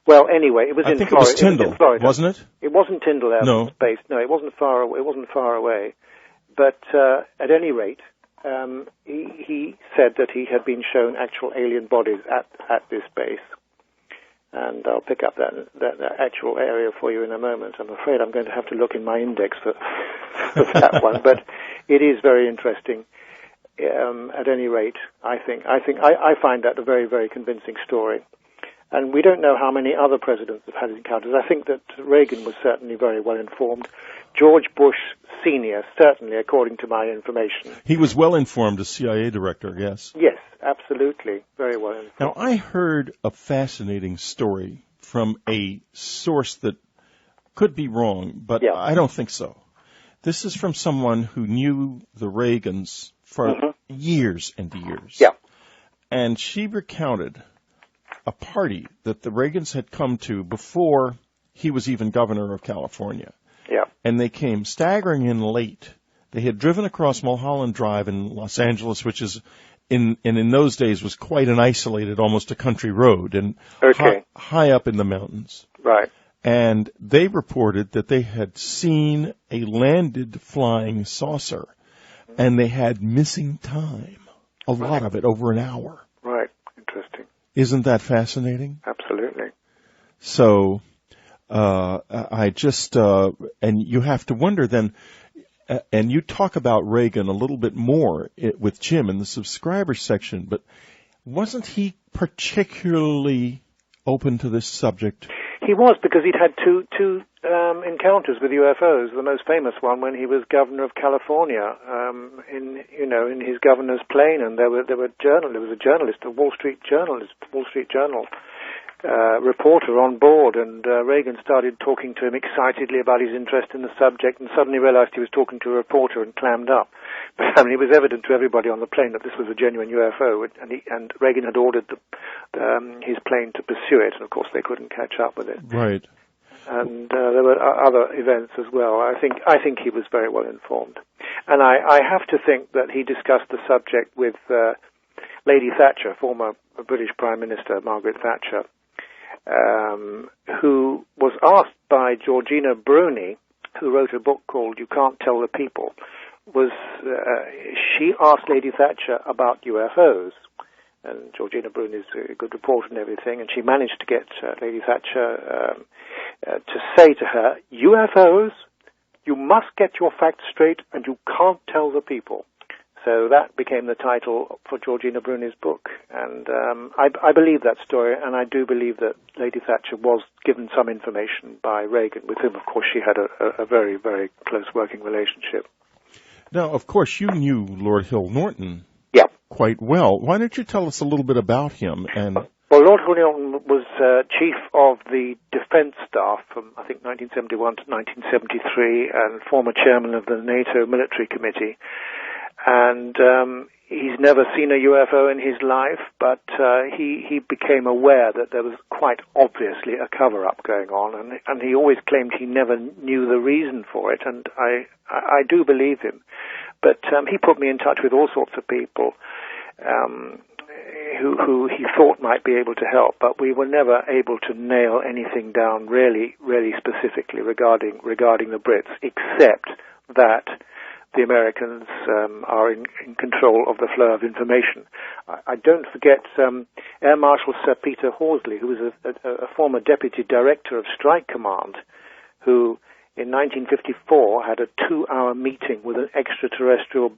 Well, anyway, it was in Florida. I think it was Tyndall, wasn't it? It wasn't Tyndall Air Force Base. No, it wasn't far away. But at any rate, he said that he had been shown actual alien bodies at this base. And I'll pick up that actual area for you in a moment. I'm afraid I'm going to have to look in my index for that one. But it is very interesting. At any rate, I find that a very, very convincing story. And we don't know how many other presidents have had encounters. I think that Reagan was certainly very well informed. George Bush Sr., certainly, according to my information. He was well informed as CIA director, yes? Yes, absolutely. Very well informed. Now, I heard a fascinating story from a source that could be wrong, but I don't think so. This is from someone who knew the Reagans for years and years. Yeah. And she recounted a party that the Reagans had come to before he was even governor of California. Yeah. And they came staggering in late. They had driven across Mulholland Drive in Los Angeles, which is in those days was quite an isolated, almost a country road, and high up in the mountains. Right. And they reported that they had seen a landed flying saucer, and they had missing time, a lot of it, over an hour. Right. Interesting. Isn't that fascinating? Absolutely. So, I just, and you have to wonder then, and you talk about Reagan a little bit more with Jim in the subscriber section, but wasn't he particularly open to this subject? He was, because he'd had two encounters with UFOs. The most famous one when he was governor of California, in his governor's plane, and there was a journalist, a Wall Street Journal reporter on board, and Reagan started talking to him excitedly about his interest in the subject, and suddenly realized he was talking to a reporter and clammed up. But I mean, it was evident to everybody on the plane that this was a genuine UFO, and Reagan had ordered his plane to pursue it, and of course they couldn't catch up with it. Right. And there were other events as well. I think he was very well informed, and I have to think that he discussed the subject with Lady Thatcher, former British Prime Minister Margaret Thatcher, who was asked by Georgina Bruni, who wrote a book called You Can't Tell the People, she asked Lady Thatcher about UFOs. And Georgina Bruni is a good reporter and everything, and she managed to get Lady Thatcher to say to her, UFOs, you must get your facts straight and you can't tell the people. So that became the title for Georgina Bruni's book. And I believe that story, and I do believe that Lady Thatcher was given some information by Reagan, with whom, of course, she had a very, very close working relationship. Now, of course, you knew Lord Hill Norton quite well. Why don't you tell us a little bit about him? Well, Lord Hill Norton was chief of the defense staff from, I think, 1971 to 1973, and former chairman of the NATO Military Committee. And he's never seen a UFO in his life, but he became aware that there was quite obviously a cover-up going on, and he always claimed he never knew the reason for it, and I do believe him. But he put me in touch with all sorts of people who he thought might be able to help, but we were never able to nail anything down really, really specifically regarding the Brits, except that the Americans are in control of the flow of information. I don't forget Air Marshal Sir Peter Horsley, who was a former deputy director of Strike Command, who in 1954 had a 2-hour meeting with an extraterrestrial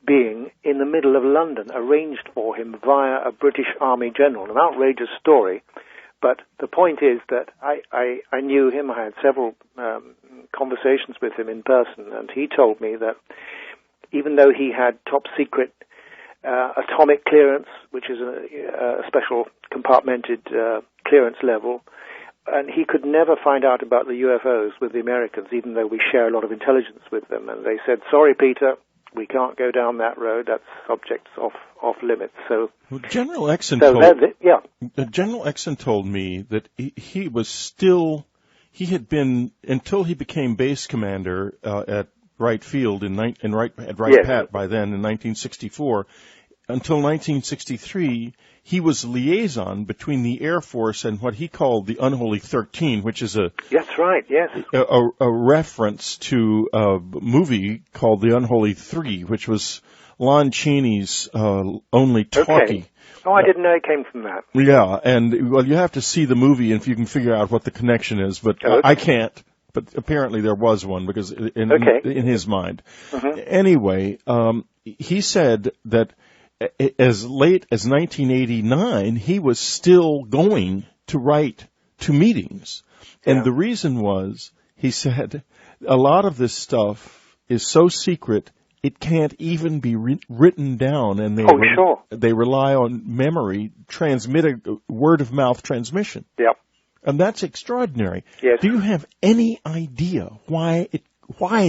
being in the middle of London, arranged for him via a British Army general. An outrageous story, but the point is that I knew him. I had several conversations with him in person, and he told me that even though he had top secret atomic clearance, which is a special compartmented clearance level, and he could never find out about the UFOs with the Americans, even though we share a lot of intelligence with them. And they said, sorry, Peter, we can't go down that road. That's subjects off limits. So, well, General Exon General Exon told me that he had been, until he became base commander at Wright Field at Wright Pat by then in 1964, until 1963, he was liaison between the Air Force and what he called the Unholy 13, which is That's right, yes. A reference to a movie called The Unholy Three, which was Lon Chaney's only talkie. Okay. Oh, I didn't know it came from that. Yeah, and, well, you have to see the movie if you can figure out what the connection is, but I can't. But apparently there was one, because in his mind. Mm-hmm. Anyway, he said that as late as 1989, he was still going to write to meetings. Yeah. And the reason was, he said, a lot of this stuff is so secret, it can't even be written down, and they rely on memory, word-of-mouth transmission. Yep. And that's extraordinary. Yes. Do you have any idea why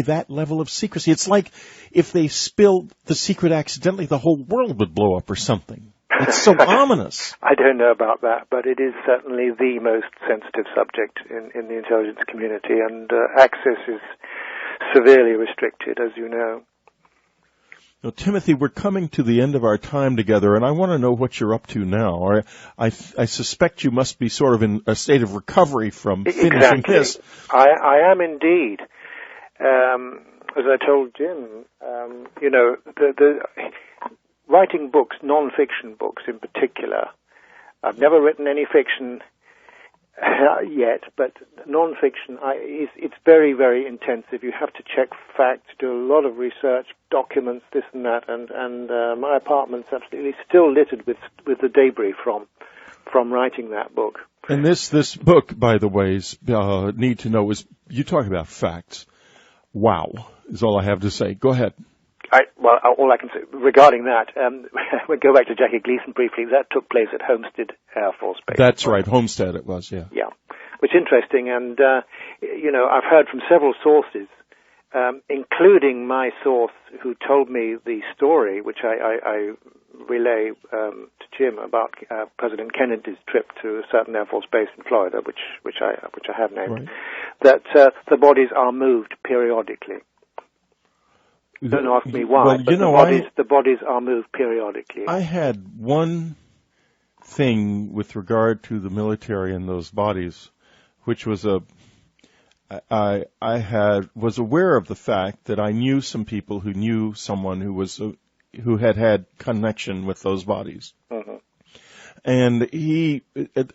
that level of secrecy? It's like if they spilled the secret accidentally, the whole world would blow up or something. It's so ominous. I don't know about that, but it is certainly the most sensitive subject in the intelligence community, and access is severely restricted, as you know. Well, Timothy, we're coming to the end of our time together, and I want to know what you're up to now. I suspect you must be sort of in a state of recovery from finishing this. I am indeed. As I told Jim, the writing books, non-fiction books in particular, I've never written any fiction yet, but non-fiction, it's very, very intensive. You have to check facts, do a lot of research, documents, this and that, and my apartment's absolutely still littered with the debris from writing that book. And this book, by the way, need to know is, you talk about facts. Wow, is all I have to say. Go ahead. All I can say regarding that, we'll go back to Jackie Gleason briefly. That took place at Homestead Air Force Base. That's right, Homestead it was, yeah. Yeah, which is interesting, and, I've heard from several sources, including my source who told me the story, which I relay to Jim about President Kennedy's trip to a certain Air Force base in Florida, which I have named, right. That the bodies are moved periodically. Don't ask me why, but the bodies are moved periodically. I had one thing with regard to the military and those bodies, which was I was aware of the fact that I knew some people who knew someone who had connection with those bodies. Mm-hmm. And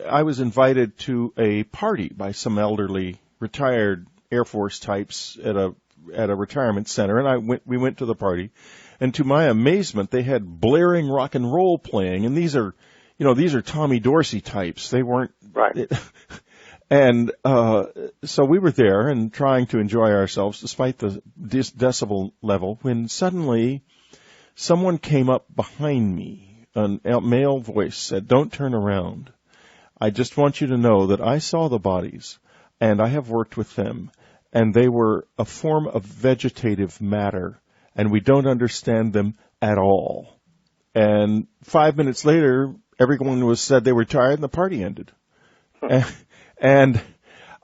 I was invited to a party by some elderly retired Air Force types at a retirement center, and we went to the party, and to my amazement, they had blaring rock and roll playing, and these are Tommy Dorsey types. They weren't right. And so we were there and trying to enjoy ourselves despite the decibel level, when suddenly someone came up behind me, a male voice said, "Don't turn around. I just want you to know that I saw the bodies, and I have worked with them, and they were a form of vegetative matter, and we don't understand them at all." And 5 minutes later, everyone said they were tired, and the party ended. And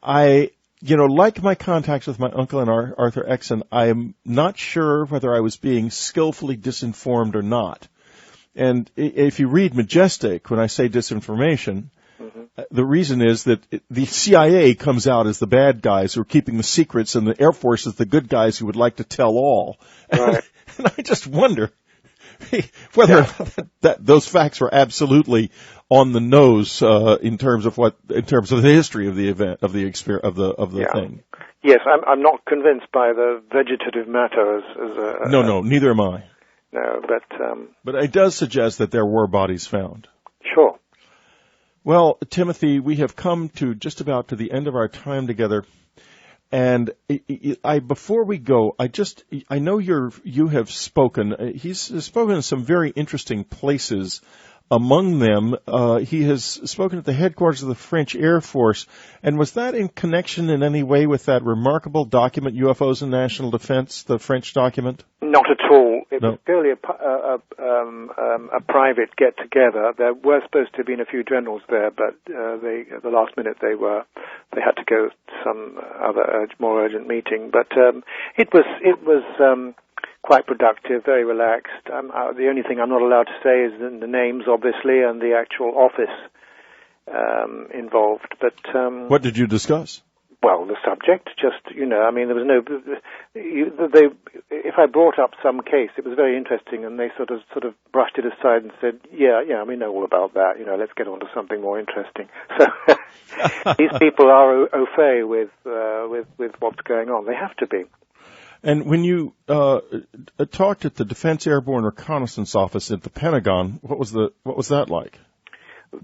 I, like my contacts with my uncle and Arthur Exon, I'm not sure whether I was being skillfully disinformed or not. And if you read Majestic, when I say disinformation, the reason is that the CIA comes out as the bad guys who are keeping the secrets, and the Air Force is the good guys who would like to tell all. Right. And I just wonder whether those facts were absolutely on the nose in terms of the history of the event, of the thing. Yes, I'm not convinced by the vegetative matter as No, neither am I. No, but it does suggest that there were bodies found. Sure. Well, Timothy, we have come to just about to the end of our time together, and before we go, I know you have spoken. He's spoken in some very interesting places among them. He has spoken at the headquarters of the French Air Force. And was that in connection in any way with that remarkable document, UFOs and National Defense, the French document? Not at all. It No. was purely a private get-together. There were supposed to have been a few generals there, but at the last minute they had to go to some other more urgent meeting. But it was quite productive, very relaxed. The only thing I'm not allowed to say is the names, obviously, and the actual office involved. But What did you discuss? well, the subject, just, I mean, there was no, if I brought up some case, it was very interesting, and they sort of brushed it aside and said, yeah, we know all about that, let's get on to something more interesting. So, these people are au fait with what's going on. They have to be. And when you talked at the Defense Airborne Reconnaissance Office at the Pentagon, what was that like?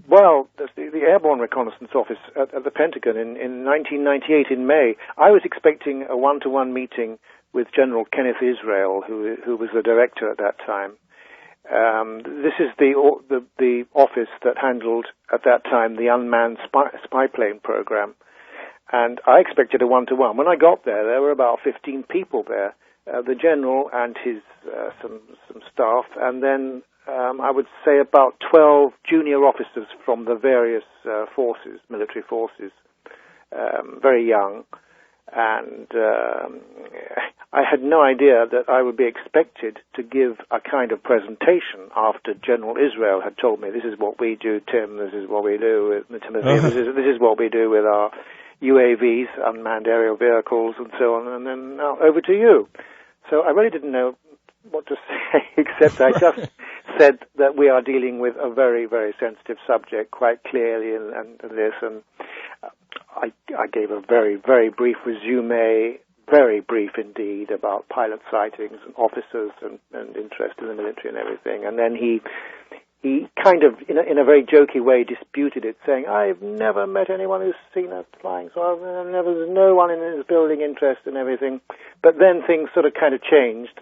Well, the Airborne Reconnaissance Office at the Pentagon in 1998 in May, I was expecting a one-to-one meeting with General Kenneth Israel, who was the director at that time. This is the office that handled at that time the unmanned spy plane program, and I expected a one-to-one. When I got there were about 15 people there, the general and his some staff, and then I would say about 12 junior officers from the various forces, military forces, very young. And I had no idea that I would be expected to give a kind of presentation after General Israel had told me, this is what we do, Tim, this is what we do with Timothy, this is what we do with our UAVs, unmanned aerial vehicles, and so on, and then now over to you. So I really didn't know what to say, except I just said that we are dealing with a very, very sensitive subject quite clearly, and this, and I gave a very, very brief resume, very brief indeed, about pilot sightings and officers and interest in the military and everything, and then he kind of, in a very jokey way, disputed it, saying, I've never met anyone who's seen us flying, so there's no one in this building interested in everything. But then things sort of kind of changed.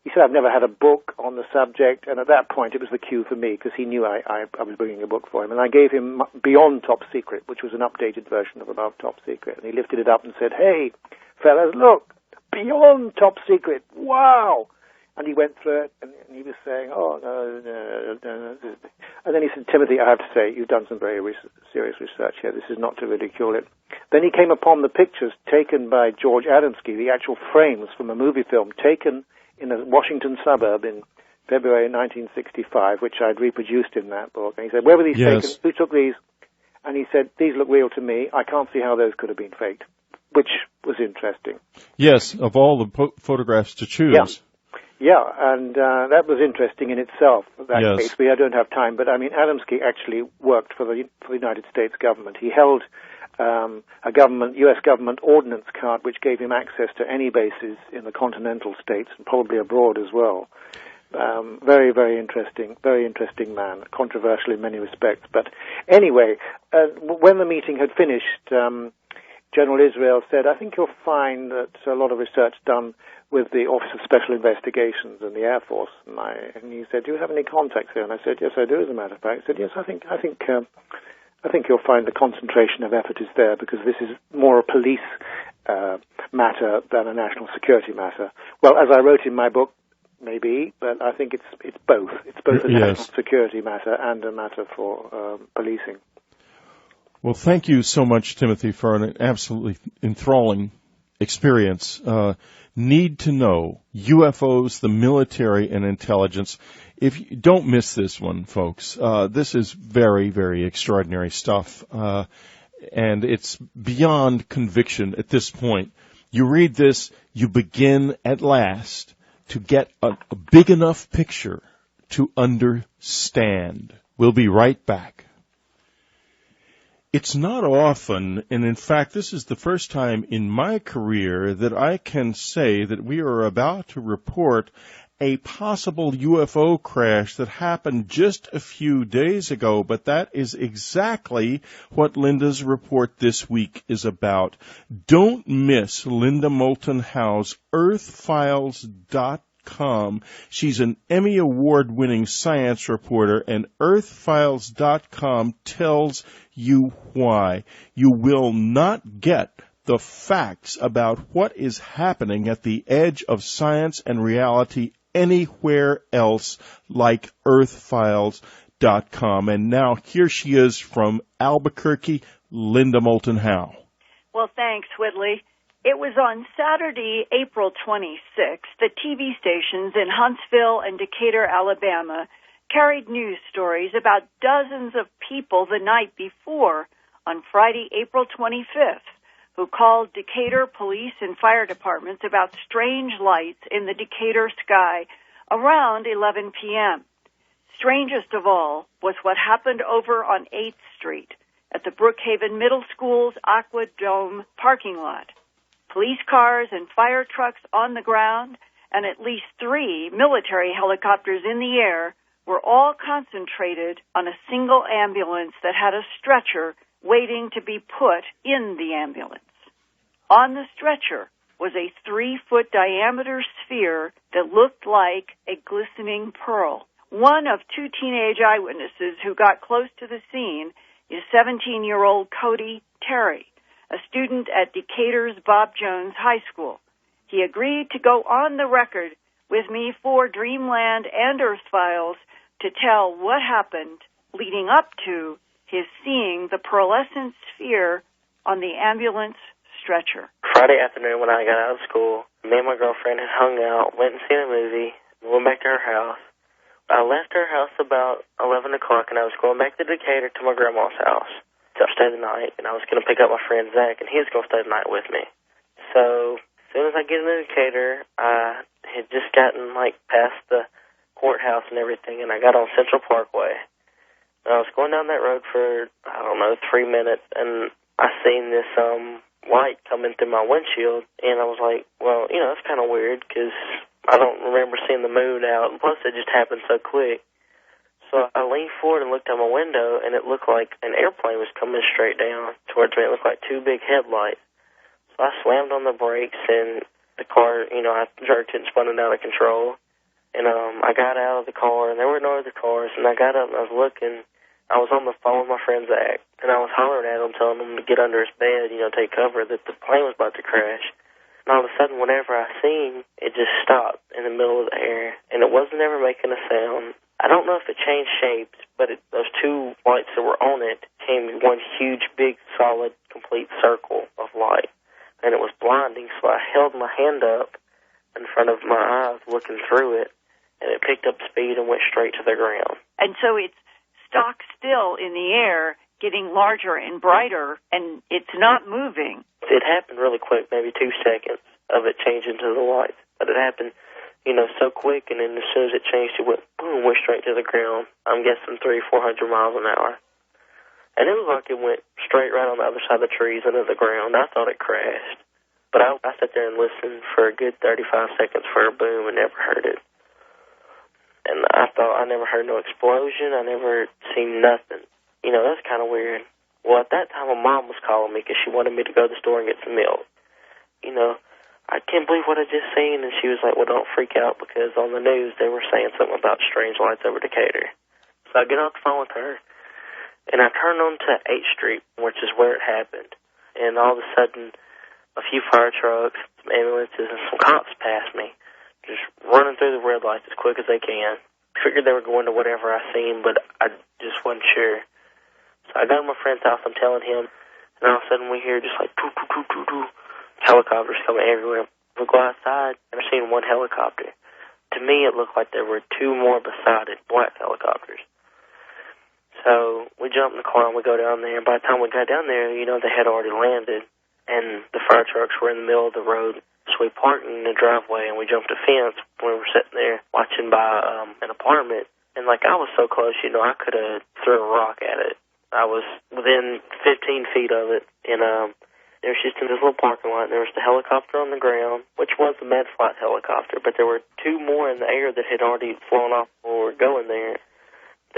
He said, I've never had a book on the subject, and at that point it was the cue for me, because he knew I was bringing a book for him. And I gave him Beyond Top Secret, which was an updated version of Above Top Secret. And he lifted it up and said, hey, fellas, look, Beyond Top Secret, wow! And he went through it, and he was saying, oh, no. And then he said, Timothy, I have to say, you've done some very serious research here. This is not to ridicule it. Then he came upon the pictures taken by George Adamski, the actual frames from a movie film taken in a Washington suburb in February 1965, which I'd reproduced in that book. And he said, where were these taken? Who took these? And he said, these look real to me. I can't see how those could have been faked, which was interesting. Yes, of all the photographs to choose. Yeah, and that was interesting in itself, that yes. case. I don't have time, but I mean, Adamski actually worked for the United States government. He held a U.S. government ordnance card which gave him access to any bases in the continental states and probably abroad as well. Very, very interesting man, controversial in many respects. But anyway, when the meeting had finished, General Israel said, I think you'll find that a lot of research done with the Office of Special Investigations and the Air Force. And he said, do you have any contacts there? And I said, yes, I do, as a matter of fact. He said, yes, I think you'll find the concentration of effort is there, because this is more a police matter than a national security matter. Well, as I wrote in my book, maybe, but I think it's both. It's both a national security matter and a matter for policing. Well, thank you so much, Timothy, for an absolutely enthralling experience. Need to know UFOs, the military, and intelligence. If you don't miss this one, folks, this is very, very extraordinary stuff, and it's beyond conviction at this point. You read this, you begin at last to get a big enough picture to understand. We'll be right back. It's not often, and in fact, this is the first time in my career that I can say that we are about to report a possible UFO crash that happened just a few days ago, but that is exactly what Linda's report this week is about. Don't miss Linda Moulton Howe's EarthFiles.com EarthFiles.com. She's an Emmy Award-winning science reporter, and EarthFiles.com tells you why. You will not get the facts about what is happening at the edge of science and reality anywhere else like EarthFiles.com. And now here she is from Albuquerque, Linda Moulton Howe. Well, thanks, Whitley. It was on Saturday, April 26th, that TV stations in Huntsville and Decatur, Alabama, carried news stories about dozens of people the night before, on Friday, April 25th, who called Decatur police and fire departments about strange lights in the Decatur sky around 11 p.m. Strangest of all was what happened over on 8th Street at the Brookhaven Middle School's Aqua Dome parking lot. Police cars and fire trucks on the ground and at least 3 military helicopters in the air were all concentrated on a single ambulance that had a stretcher waiting to be put in the ambulance. On the stretcher was a 3-foot diameter sphere that looked like a glistening pearl. One of 2 teenage eyewitnesses who got close to the scene is 17-year-old Cody Terry, a student at Decatur's Bob Jones High School. He agreed to go on the record with me for Dreamland and Earth Files to tell what happened leading up to his seeing the pearlescent sphere on the ambulance stretcher. Friday afternoon when I got out of school, me and my girlfriend had hung out, went and seen a movie, went back to her house. I left her house about 11 o'clock, and I was going back to Decatur to my grandma's house to stay the night, and I was going to pick up my friend Zach, and he was going to stay the night with me. So as soon as I get into Decatur, I had just gotten, past the courthouse and everything, and I got on Central Parkway. And I was going down that road for, 3 minutes, and I seen this light coming through my windshield, and I was like, well, that's kind of weird, because I don't remember seeing the moon out, and plus it just happened so quick. So I leaned forward and looked out my window, and it looked like an airplane was coming straight down towards me. It looked like 2 big headlights. So I slammed on the brakes, and the car, I jerked it and spun it out of control. And I got out of the car, and there were no other cars, and I got up and I was looking. I was on the phone with my friend Zach, and I was hollering at him, telling him to get under his bed, take cover, that the plane was about to crash. And all of a sudden, whenever I seen, it just stopped in the middle of the air, and it wasn't ever making a sound. I don't know if it changed shapes, but those 2 lights that were on it came in one huge, big, solid, complete circle of light. And it was blinding, so I held my hand up in front of my eyes, looking through it, and it picked up speed and went straight to the ground. And so it's stock still in the air, getting larger and brighter, and it's not moving. It happened really quick, maybe 2 seconds of it changing to the lights. But it happened, so quick, and then as soon as it changed, it went boom, went straight to the ground. I'm guessing 300-400 miles an hour. And it was like it went straight right on the other side of the trees into the ground. I thought it crashed. But I sat there and listened for a good 35 seconds for a boom and never heard it. And I thought I never heard no explosion. I never seen nothing. That's kind of weird. Well, at that time, my mom was calling me because she wanted me to go to the store and get some milk. I can't believe what I just seen. And she was like, well, don't freak out because on the news they were saying something about strange lights over Decatur. So I get off the phone with her, and I turn on to 8th Street, which is where it happened. And all of a sudden, a few fire trucks, some ambulances, and some cops passed me, just running through the red lights as quick as they can. Figured they were going to whatever I seen, but I just wasn't sure. So I go to my friend's house, I'm telling him, and all of a sudden we hear just like doo, doo, doo, doo, doo, helicopters coming everywhere. We go outside, and I've seen 1 helicopter. To me, it looked like there were 2 more beside it, black helicopters. So we jump in the car and we go down there, and by the time we got down there, they had already landed, and the fire trucks were in the middle of the road. So we parked in the driveway, and we jumped a fence when we were sitting there watching by an apartment. And I was so close, I could have threw a rock at it. I was within 15 feet of it, and there was just in this little parking lot, and there was the helicopter on the ground, which was the med flight helicopter, but there were 2 more in the air that had already flown off when we were going there.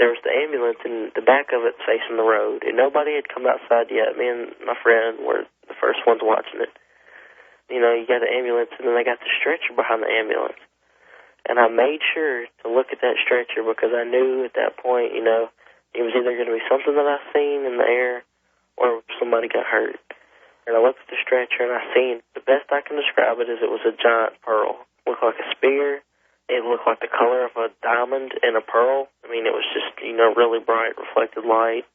There was the ambulance in the back of it facing the road, and nobody had come outside yet. Me and my friend were the first ones watching it. You got the ambulance, and then they got the stretcher behind the ambulance. And I made sure to look at that stretcher because I knew at that point, it was either going to be something that I seen in the air or somebody got hurt. And I looked at the stretcher and I seen, the best I can describe it is it was a giant pearl. It looked like a spear. It looked like the color of a diamond and a pearl. I mean, it was just, really bright, reflected light.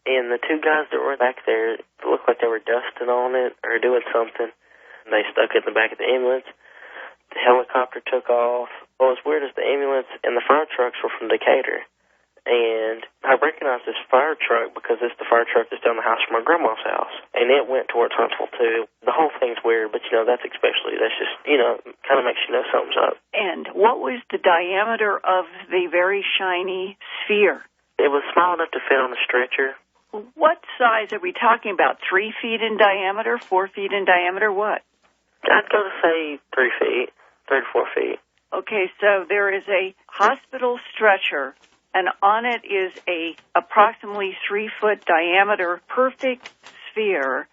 And the two guys that were back there, it looked like they were dusting on it or doing something. And they stuck it in the back of the ambulance. The helicopter took off. Well, as weird as the ambulance and the fire trucks were from Decatur. And I recognized this fire truck because it's the fire truck that's down the house from my grandma's house. And it went towards Huntsville, too. The whole thing's weird, but, that's just, kind of makes you know something's up. And what was the diameter of the very shiny sphere? It was small enough to fit on the stretcher. What size are we talking about? 3 feet in diameter, 4 feet in diameter, what? I'd go to say 3 feet, 3 to 4 feet. Okay, so there is a hospital stretcher, and on it is a approximately 3-foot diameter perfect sphere.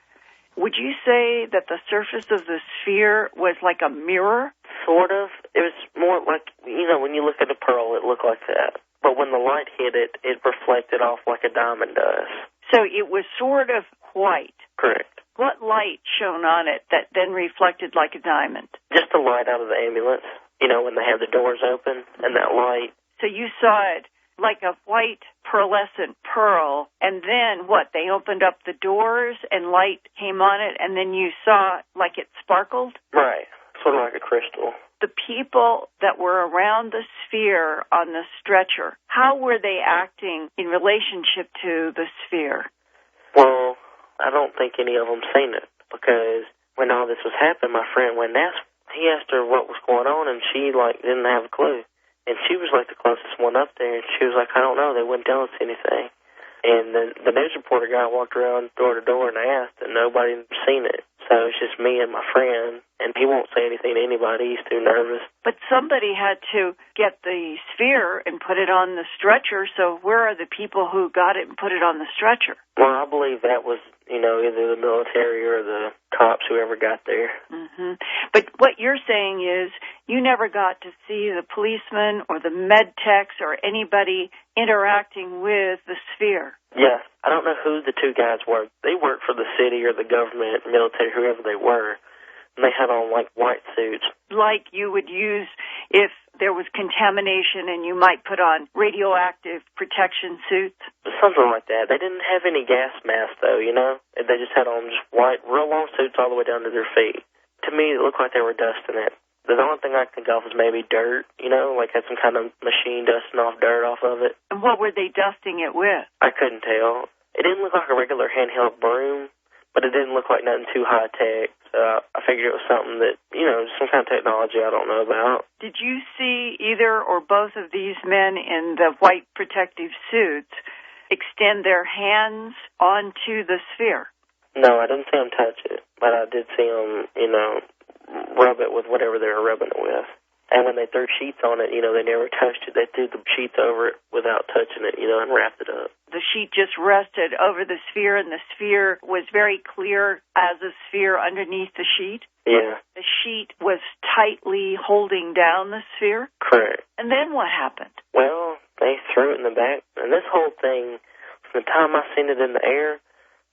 Would you say that the surface of the sphere was like a mirror? Sort of. It was more like, when you look at a pearl, it looked like that. But when the light hit it, it reflected off like a diamond does. So it was sort of white. Correct. What light shone on it that then reflected like a diamond? Just the light out of the ambulance, when they have the doors open and that light. So you saw it like a white pearlescent pearl, and then what? They opened up the doors and light came on it, and then you saw like it sparkled? Right. Sort of like a crystal. The people that were around the sphere on the stretcher, how were they acting in relationship to the sphere? Well, I don't think any of them seen it, because when all this was happening, my friend went and he asked her what was going on, and she, didn't have a clue. And she was, the closest one up there, and she was like, I don't know, they wouldn't tell us anything. And then the news reporter guy walked around door to door and asked, and nobody had seen it. So it's just me and my friend, and he won't say anything to anybody. He's too nervous. But somebody had to get the sphere and put it on the stretcher, so where are the people who got it and put it on the stretcher? Well, I believe that was, either the military or the cops, whoever got there. Mm-hmm. But what you're saying is you never got to see the policeman or the med techs or anybody interacting with the sphere. Yeah. I don't know who the two guys were. They worked for the city or the government, military, whoever they were. And they had on, white suits. Like you would use if there was contamination and you might put on radioactive protection suits? Something like that. They didn't have any gas masks, though, They just had on just white, real long suits all the way down to their feet. To me, it looked like they were dusting it. The only thing I could think of was maybe dirt, had some kind of machine dusting off dirt off of it. And what were they dusting it with? I couldn't tell. It didn't look like a regular handheld broom, but it didn't look like nothing too high-tech. So I figured it was something that, some kind of technology I don't know about. Did you see either or both of these men in the white protective suits extend their hands onto the sphere? No, I didn't see them touch it, but I did see them, rub it with whatever they were rubbing it with. And when they threw sheets on it, they never touched it. They threw the sheets over it without touching it, and wrapped it up. The sheet just rested over the sphere, and the sphere was very clear as a sphere underneath the sheet? Yeah. The sheet was tightly holding down the sphere? Correct. And then what happened? Well, they threw it in the back. And this whole thing, from the time I seen it in the air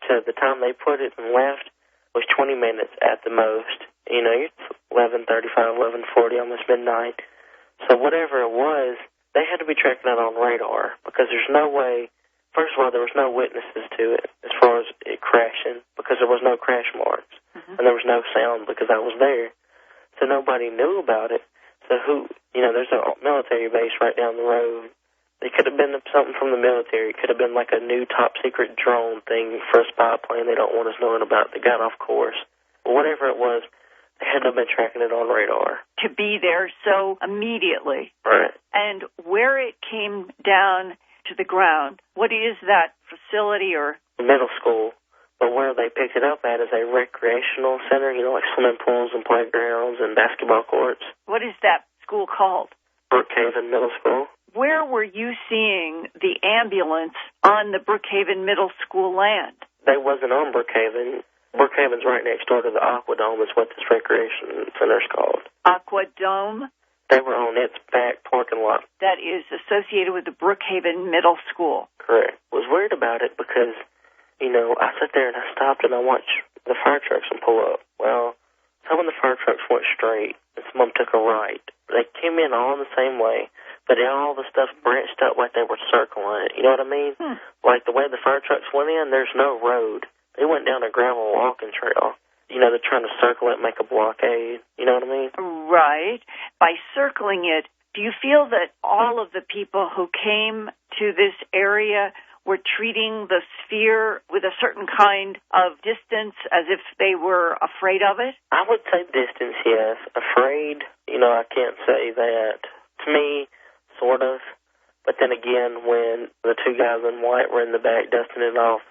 to the time they put it and left, was 20 minutes at the most. It's 11:35, 11:40, almost midnight. So whatever it was, they had to be tracking it on radar because there's no way. First of all, there was no witnesses to it as far as it crashing because there was no crash marks. And there was no sound because I was there. So nobody knew about it. So there's a military base right down the road. It could have been something from the military. It could have been like a new top-secret drone thing for a spy plane they don't want us knowing about that got off course. But whatever it was, they had to have been tracking it on radar. To be there so immediately. Right. And where it came down to the ground, what is that facility or? Middle school. But where they picked it up at is a recreational center, like swimming pools and playgrounds and basketball courts. What is that school called? Brookhaven Middle School. Where were you seeing the ambulance on the Brookhaven Middle School land? They wasn't on Brookhaven. Brookhaven's right next door to the Aqua Dome is what this recreation center is called. Aqua Dome? They were on its back parking lot. That is associated with the Brookhaven Middle School. Correct. I was worried about it because, I sat there and I stopped and I watched the fire trucks pull up. Well, some of the fire trucks went straight and some of them took a right. They came in all in the same way, but all the stuff branched up like they were circling it. You know what I mean? Like the way the fire trucks went in, there's no road. They went down a gravel walking trail. They're trying to circle it, make a blockade. You know what I mean? Right. By circling it, do you feel that all of the people who came to this area were treating the sphere with a certain kind of distance as if they were afraid of it? I would say distance, yes. Afraid, I can't say that. To me, sort of. But then again, when the two guys in white were in the back dusting it off,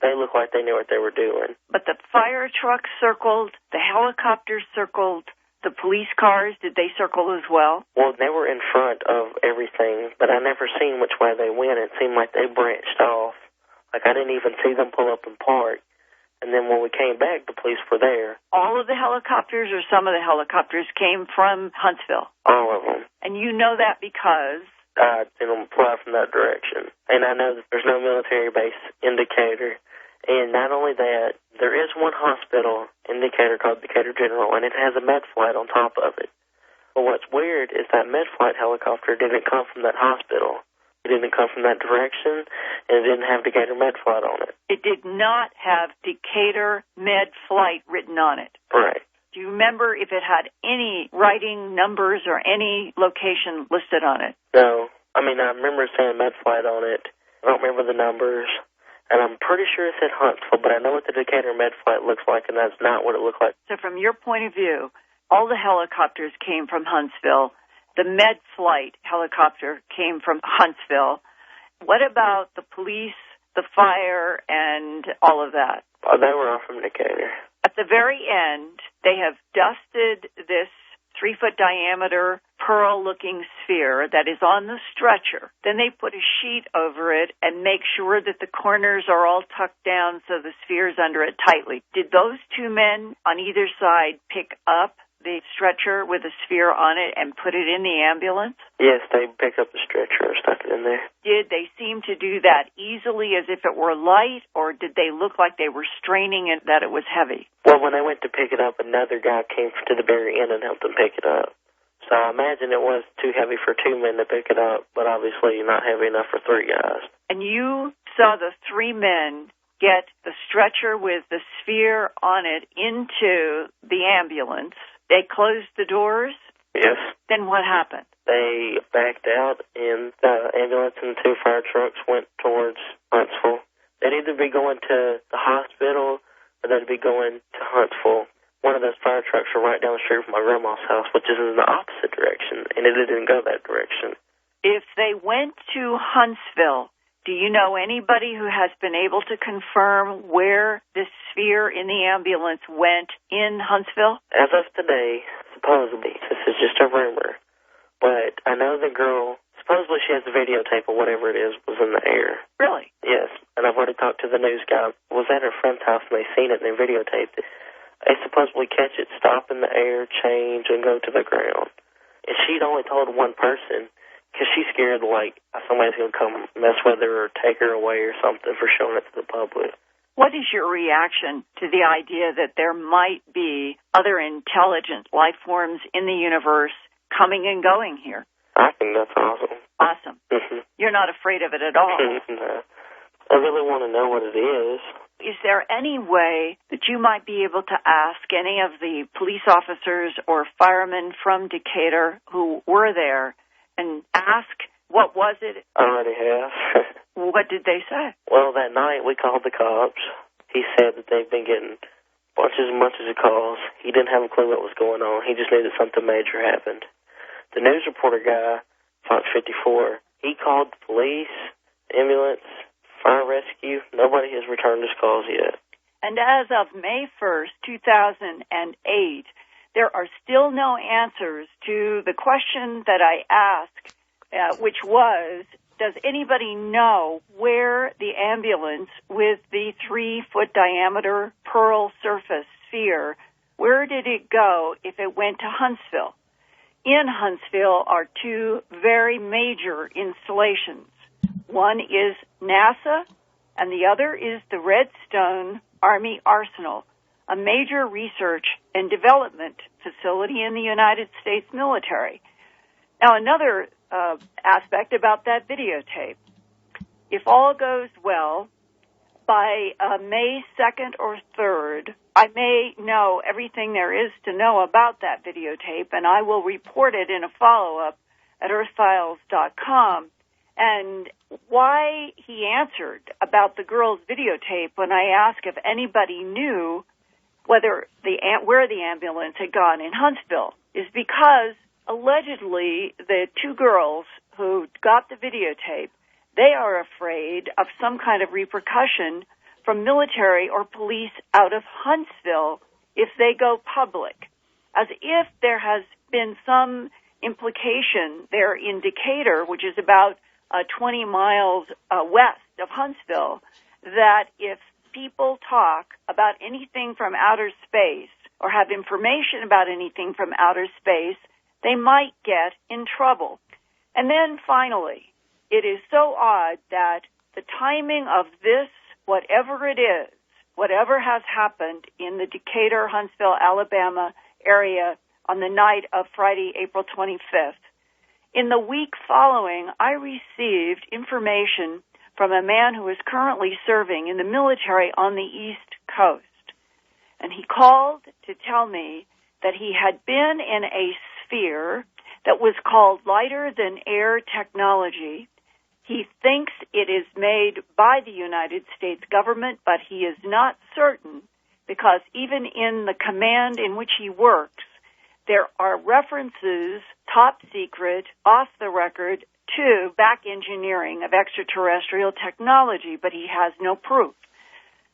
they looked like they knew what they were doing. But the fire trucks circled, the helicopters circled, the police cars, did they circle as well? Well, they were in front of everything, but I never seen which way they went. It seemed like they branched off. Like I didn't even see them pull up and park. And then when we came back, the police were there. All of the helicopters or some of the helicopters came from Huntsville? All of them. And you know that because? I seen them fly from that direction. And I know that there's no military base in Decatur. And not only that, there is one hospital in Decatur called Decatur General, and it has a med flight on top of it. But what's weird is that med flight helicopter didn't come from that hospital. It didn't come from that direction, and it didn't have Decatur med flight on it. It did not have Decatur med flight written on it. Right. Do you remember if it had any writing numbers or any location listed on it? No. I remember saying med flight on it. I don't remember the numbers. And I'm pretty sure it said Huntsville, but I know what the Decatur med flight looks like, and that's not what it looked like. So from your point of view, all the helicopters came from Huntsville. The med flight helicopter came from Huntsville. What about the police, the fire, and all of that? Oh, they were all from Decatur. At the very end, they have dusted this 3-foot diameter pearl-looking sphere that is on the stretcher. Then they put a sheet over it and make sure that the corners are all tucked down so the sphere's under it tightly. Did those two men on either side pick up the stretcher with a sphere on it and put it in the ambulance? Yes, they picked up the stretcher and stuck it in there. Did they seem to do that easily as if it were light, or did they look like they were straining it that it was heavy? Well, when they went to pick it up, another guy came to the very end and helped them pick it up. So I imagine it was too heavy for 2 men to pick it up, but obviously not heavy enough for 3 guys. And you saw the 3 men get the stretcher with the sphere on it into the ambulance. They closed the doors? Yes. Then what happened? They backed out, and the ambulance and the 2 fire trucks went towards Huntsville. They'd either be going to the hospital or they'd be going to Huntsville. One of those fire trucks were right down the street from my grandma's house, which is in the opposite direction, and it didn't go that direction. If they went to Huntsville, do you know anybody who has been able to confirm where this sphere in the ambulance went in Huntsville? As of today, supposedly, this is just a rumor, but I know the girl, supposedly she has the videotape or whatever it is, was in the air. Really? Yes, and I've already talked to the news guy. Was at her friend's house and they seen it and they videotaped it. They supposedly catch it, stop in the air, change, and go to the ground. And she'd only told one person because she's scared, like, somebody's going to come mess with her or take her away or something for showing it to the public. What is your reaction to the idea that there might be other intelligent life forms in the universe coming and going here? I think that's awesome. Awesome. Mm-hmm. You're not afraid of it at all? No. I really want to know what it is. Is there any way that you might be able to ask any of the police officers or firemen from Decatur who were there and ask, what was it? I already have. What did they say? Well, that night we called the cops. He said that they've been getting bunches and bunches of calls. He didn't have a clue what was going on. He just knew that something major happened. The news reporter guy, Fox 54, he called the police, ambulance, fire rescue. Nobody has returned his calls yet. And as of May 1st, 2008, there are still no answers to the question that I asked, which was, does anybody know where the ambulance with the 3-foot diameter pearl surface sphere, where did it go if it went to Huntsville? in Huntsville are two very major installations. One is NASA, and the other is the Redstone Army Arsenal, a major research and development facility in the United States military. Now, another aspect about that videotape. If all goes well, by May 2nd or 3rd, I may know everything there is to know about that videotape, and I will report it in a follow-up at earthfiles.com. And why he answered about the girl's videotape when I asked if anybody knew where the ambulance had gone in Huntsville is because allegedly the two girls who got the videotape, they are afraid of some kind of repercussion from military or police out of Huntsville if they go public, as if there has been some implication there in Decatur, which is about 20 miles west of Huntsville, that if people talk about anything from outer space or have information about anything from outer space, they might get in trouble. And then finally, it is so odd that the timing of this, whatever it is, whatever has happened in the Decatur, Huntsville, Alabama area on the night of Friday, April 25th, in the week following, I received information from a man who is currently serving in the military on the East Coast. And he called to tell me that he had been in a sphere that was called lighter-than-air technology. He thinks it is made by the United States government, but he is not certain because even in the command in which he works, there are references, top secret, off the record, to back engineering of extraterrestrial technology, but he has no proof.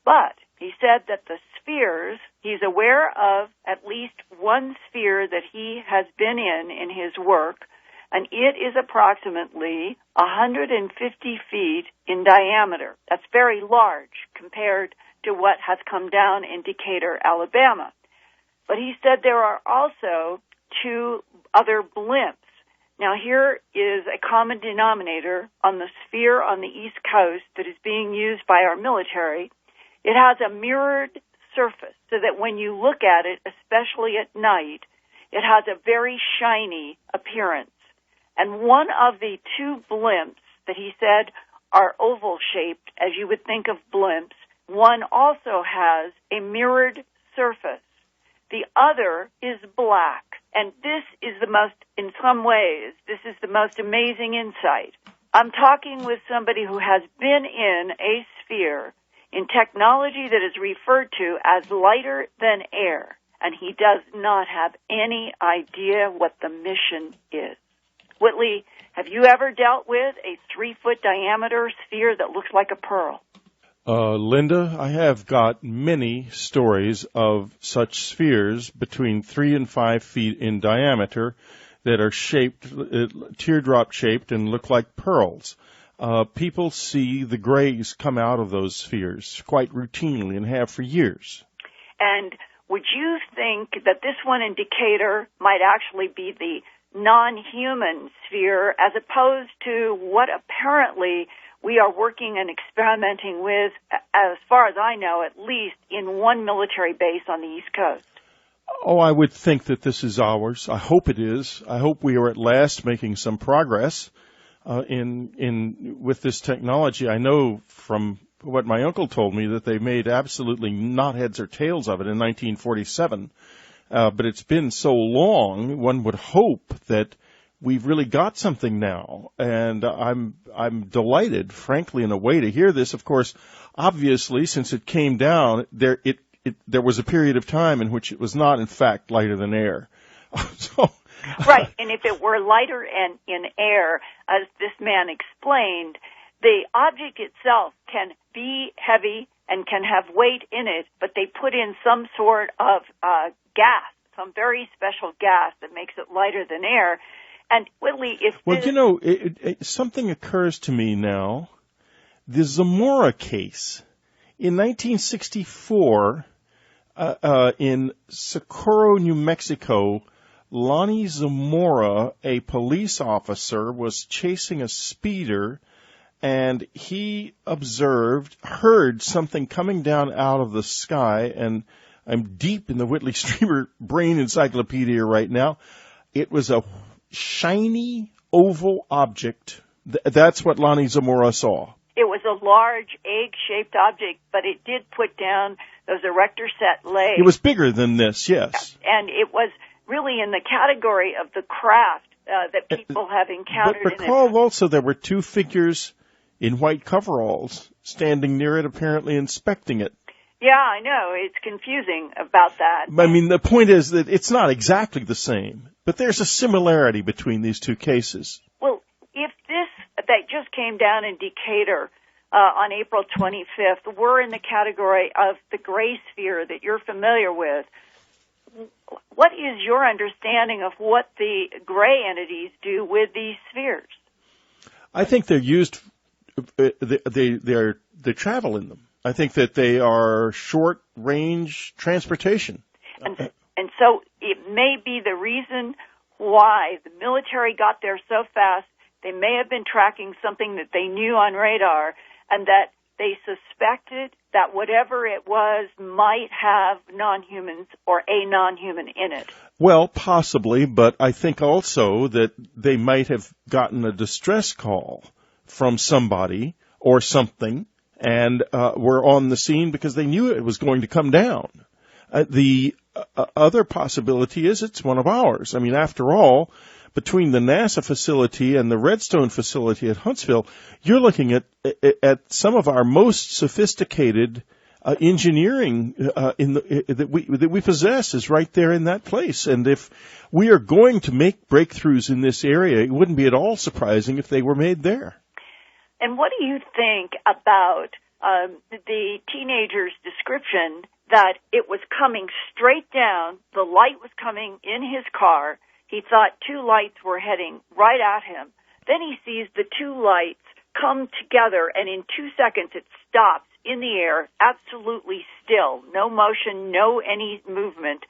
But he said that the spheres, he's aware of at least one sphere that he has been in his work, and it is approximately 150 feet in diameter. That's very large compared to what has come down in Decatur, Alabama. But he said there are also two other blimps. Now, here is a common denominator on the sphere on the East Coast that is being used by our military. It has a mirrored surface so that when you look at it, especially at night, it has a very shiny appearance. And one of the two blimps that he said are oval-shaped, as you would think of blimps, one also has a mirrored surface. The other is black. And this is the most, in some ways, this is the most amazing insight. I'm talking with somebody who has been in a sphere in technology that is referred to as lighter than air, and he does not have any idea what the mission is. Whitley, have you ever dealt with a 3-foot diameter sphere that looks like a pearl? Linda, I have got many stories of such spheres between 3 and 5 feet in diameter that are shaped, teardrop shaped, and look like pearls. People see the grays come out of those spheres quite routinely and have for years. And would you think that this one in Decatur might actually be the non-human sphere as opposed to what apparently we are working and experimenting with, as far as I know, at least in one military base on the East Coast? Oh, I would think that this is ours. I hope it is. I hope we are at last making some progress with this technology. I know from what my uncle told me that they made absolutely not heads or tails of it in 1947. But it's been so long, one would hope that we've really got something now, and I'm delighted, frankly, in a way, to hear this. Of course, obviously, since it came down, there was a period of time in which it was not, in fact, lighter than air. Right, and if it were lighter in air, as this man explained, the object itself can be heavy and can have weight in it, but they put in some sort of gas, some very special gas that makes it lighter than air. And Whitley, something occurs to me now. The Zamora case in 1964 in Socorro, New Mexico, Lonnie Zamora, a police officer, was chasing a speeder, and he heard something coming down out of the sky, and I'm deep in the Whitley Strieber brain encyclopedia right now. It was a shiny oval object. That's what Lonnie Zamora saw. It was a large egg-shaped object, but it did put down those erector set legs. It was bigger than this, yes. And it was really in the category of the craft that people have encountered. But recall also there were two figures in white coveralls standing near it, apparently inspecting it. Yeah, I know. It's confusing about that. I mean, the point is that it's not exactly the same, but there's a similarity between these two cases. Well, if this that just came down in Decatur on April 25th were in the category of the gray sphere that you're familiar with, what is your understanding of what the gray entities do with these spheres? I think they're used, they travel in them. I think that they are short-range transportation. And so it may be the reason why the military got there so fast. They may have been tracking something that they knew on radar, and that they suspected that whatever it was might have non-humans or a non-human in it. Well, possibly, but I think also that they might have gotten a distress call from somebody or something, and were on the scene because they knew it was going to come down. The other possibility is it's one of ours. I mean, after all, between the NASA facility and the Redstone facility at Huntsville, you're looking at some of our most sophisticated engineering that we possess is right there in that place. And if we are going to make breakthroughs in this area, it wouldn't be at all surprising if they were made there. And what do you think about the teenager's description that it was coming straight down, the light was coming in his car, he thought two lights were heading right at him, then he sees the two lights come together, and in 2 seconds it stops in the air, absolutely still, no motion, no any movement,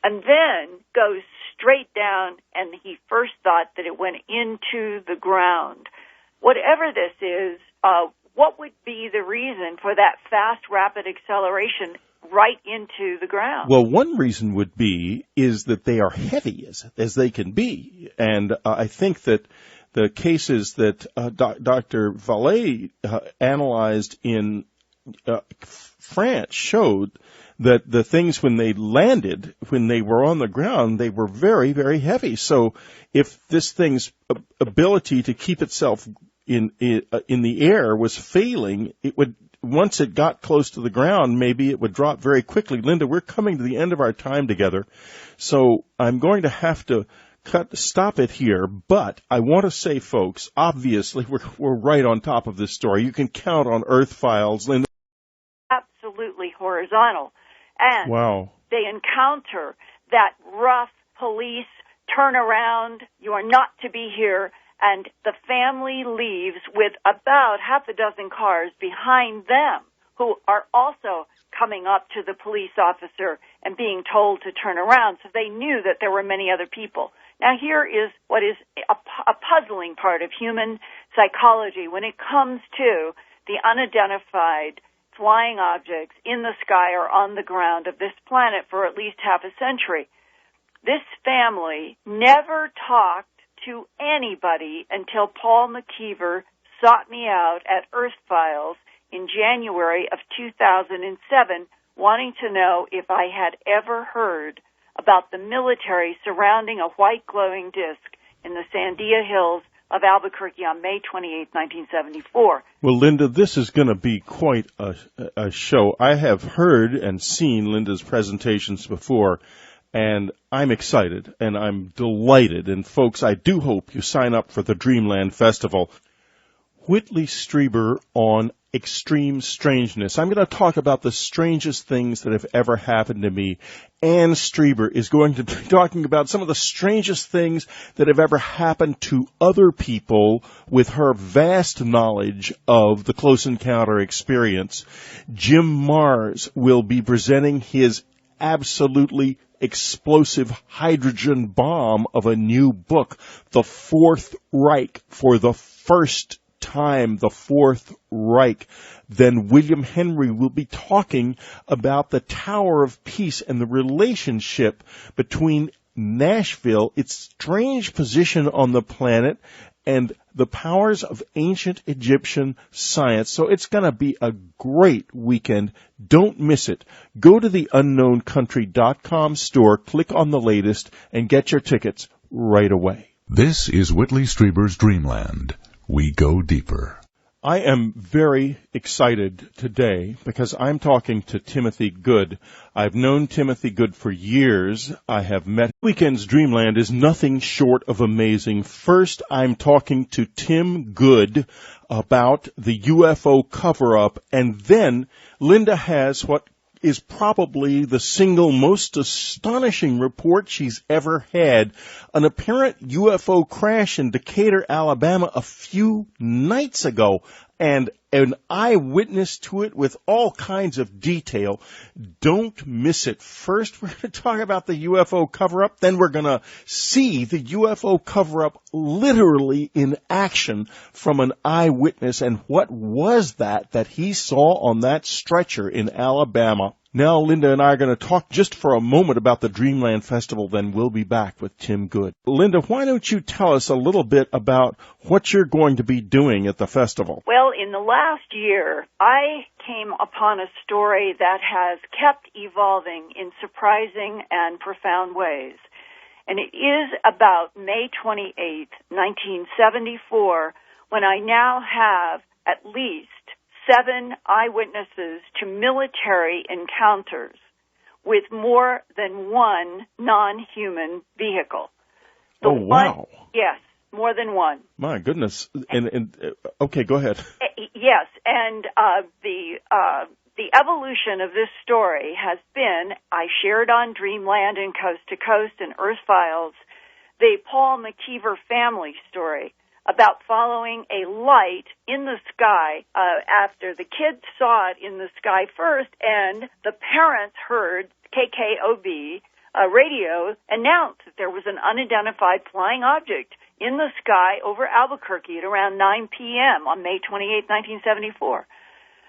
and then goes straight down, and he first thought that it went into the ground. Whatever this is, what would be the reason for that fast, rapid acceleration right into the ground? Well, one reason would be is that they are heavy as they can be. And I think that the cases that Dr. Vallée analyzed in France showed that the things when they landed, when they were on the ground, they were very, very heavy. So if this thing's ability to keep itself in the air was failing, it would, once it got close to the ground, maybe it would drop very quickly. Linda, we're coming to the end of our time together, so I'm going to have to stop it here. But I want to say, folks, obviously we're right on top of this story. You can count on Earth Files, Linda. Absolutely horizontal. And wow. They encounter that rough police turnaround, you are not to be here, and the family leaves with about half a dozen cars behind them who are also coming up to the police officer and being told to turn around. So they knew that there were many other people. Now here is what is a puzzling part of human psychology when it comes to the unidentified flying objects in the sky or on the ground of this planet for at least half a century. This family never talked to anybody until Paul McKeever sought me out at Earth Files in January of 2007, wanting to know if I had ever heard about the military surrounding a white glowing disk in the Sandia Hills of Albuquerque on May 28, 1974. Well, Linda, this is going to be quite a show. I have heard and seen Linda's presentations before, and I'm excited, and I'm delighted. And, folks, I do hope you sign up for the Dreamland Festival. Whitley Strieber on Extreme Strangeness. I'm going to talk about the strangest things that have ever happened to me. Ann Strieber is going to be talking about some of the strangest things that have ever happened to other people with her vast knowledge of the close encounter experience. Jim Mars will be presenting his absolutely explosive hydrogen bomb of a new book, The Fourth Reich, for the first time, the Fourth Reich. Then William Henry will be talking about the Tower of Peace and the relationship between Nashville, its strange position on the planet, and the powers of ancient Egyptian science. So it's going to be a great weekend. Don't miss it. Go to the unknowncountry.com store, click on the latest, and get your tickets right away. This is Whitley Strieber's Dreamland. We go deeper. I am very excited today because I'm talking to Timothy Good. I've known Timothy Good for years. I have met. Weekend's Dreamland is nothing short of amazing. First, I'm talking to Tim Good about the UFO cover-up, and then Linda has what is probably the single most astonishing report she's ever had. An apparent UFO crash in Decatur, Alabama a few nights ago, and an eyewitness to it with all kinds of detail. Don't miss it. First, we're going to talk about the UFO cover-up. Then we're going to see the UFO cover-up literally in action from an eyewitness. And what was that he saw on that stretcher in Alabama? Now, Linda and I are going to talk just for a moment about the Dreamland Festival, then we'll be back with Tim Good. Linda, why don't you tell us a little bit about what you're going to be doing at the festival? Well, in the last year, I came upon a story that has kept evolving in surprising and profound ways. And it is about May 28th, 1974, when I now have at least 7 eyewitnesses to military encounters with more than one non-human vehicle. Wow. Yes, more than one. My goodness. Okay, go ahead. Yes, and the evolution of this story has been, I shared on Dreamland and Coast to Coast and Earth Files, the Paul McKeever family story about following a light in the sky after the kids saw it in the sky first, and the parents heard KKOB radio announce that there was an unidentified flying object in the sky over Albuquerque at around 9 p.m. on May 28, 1974.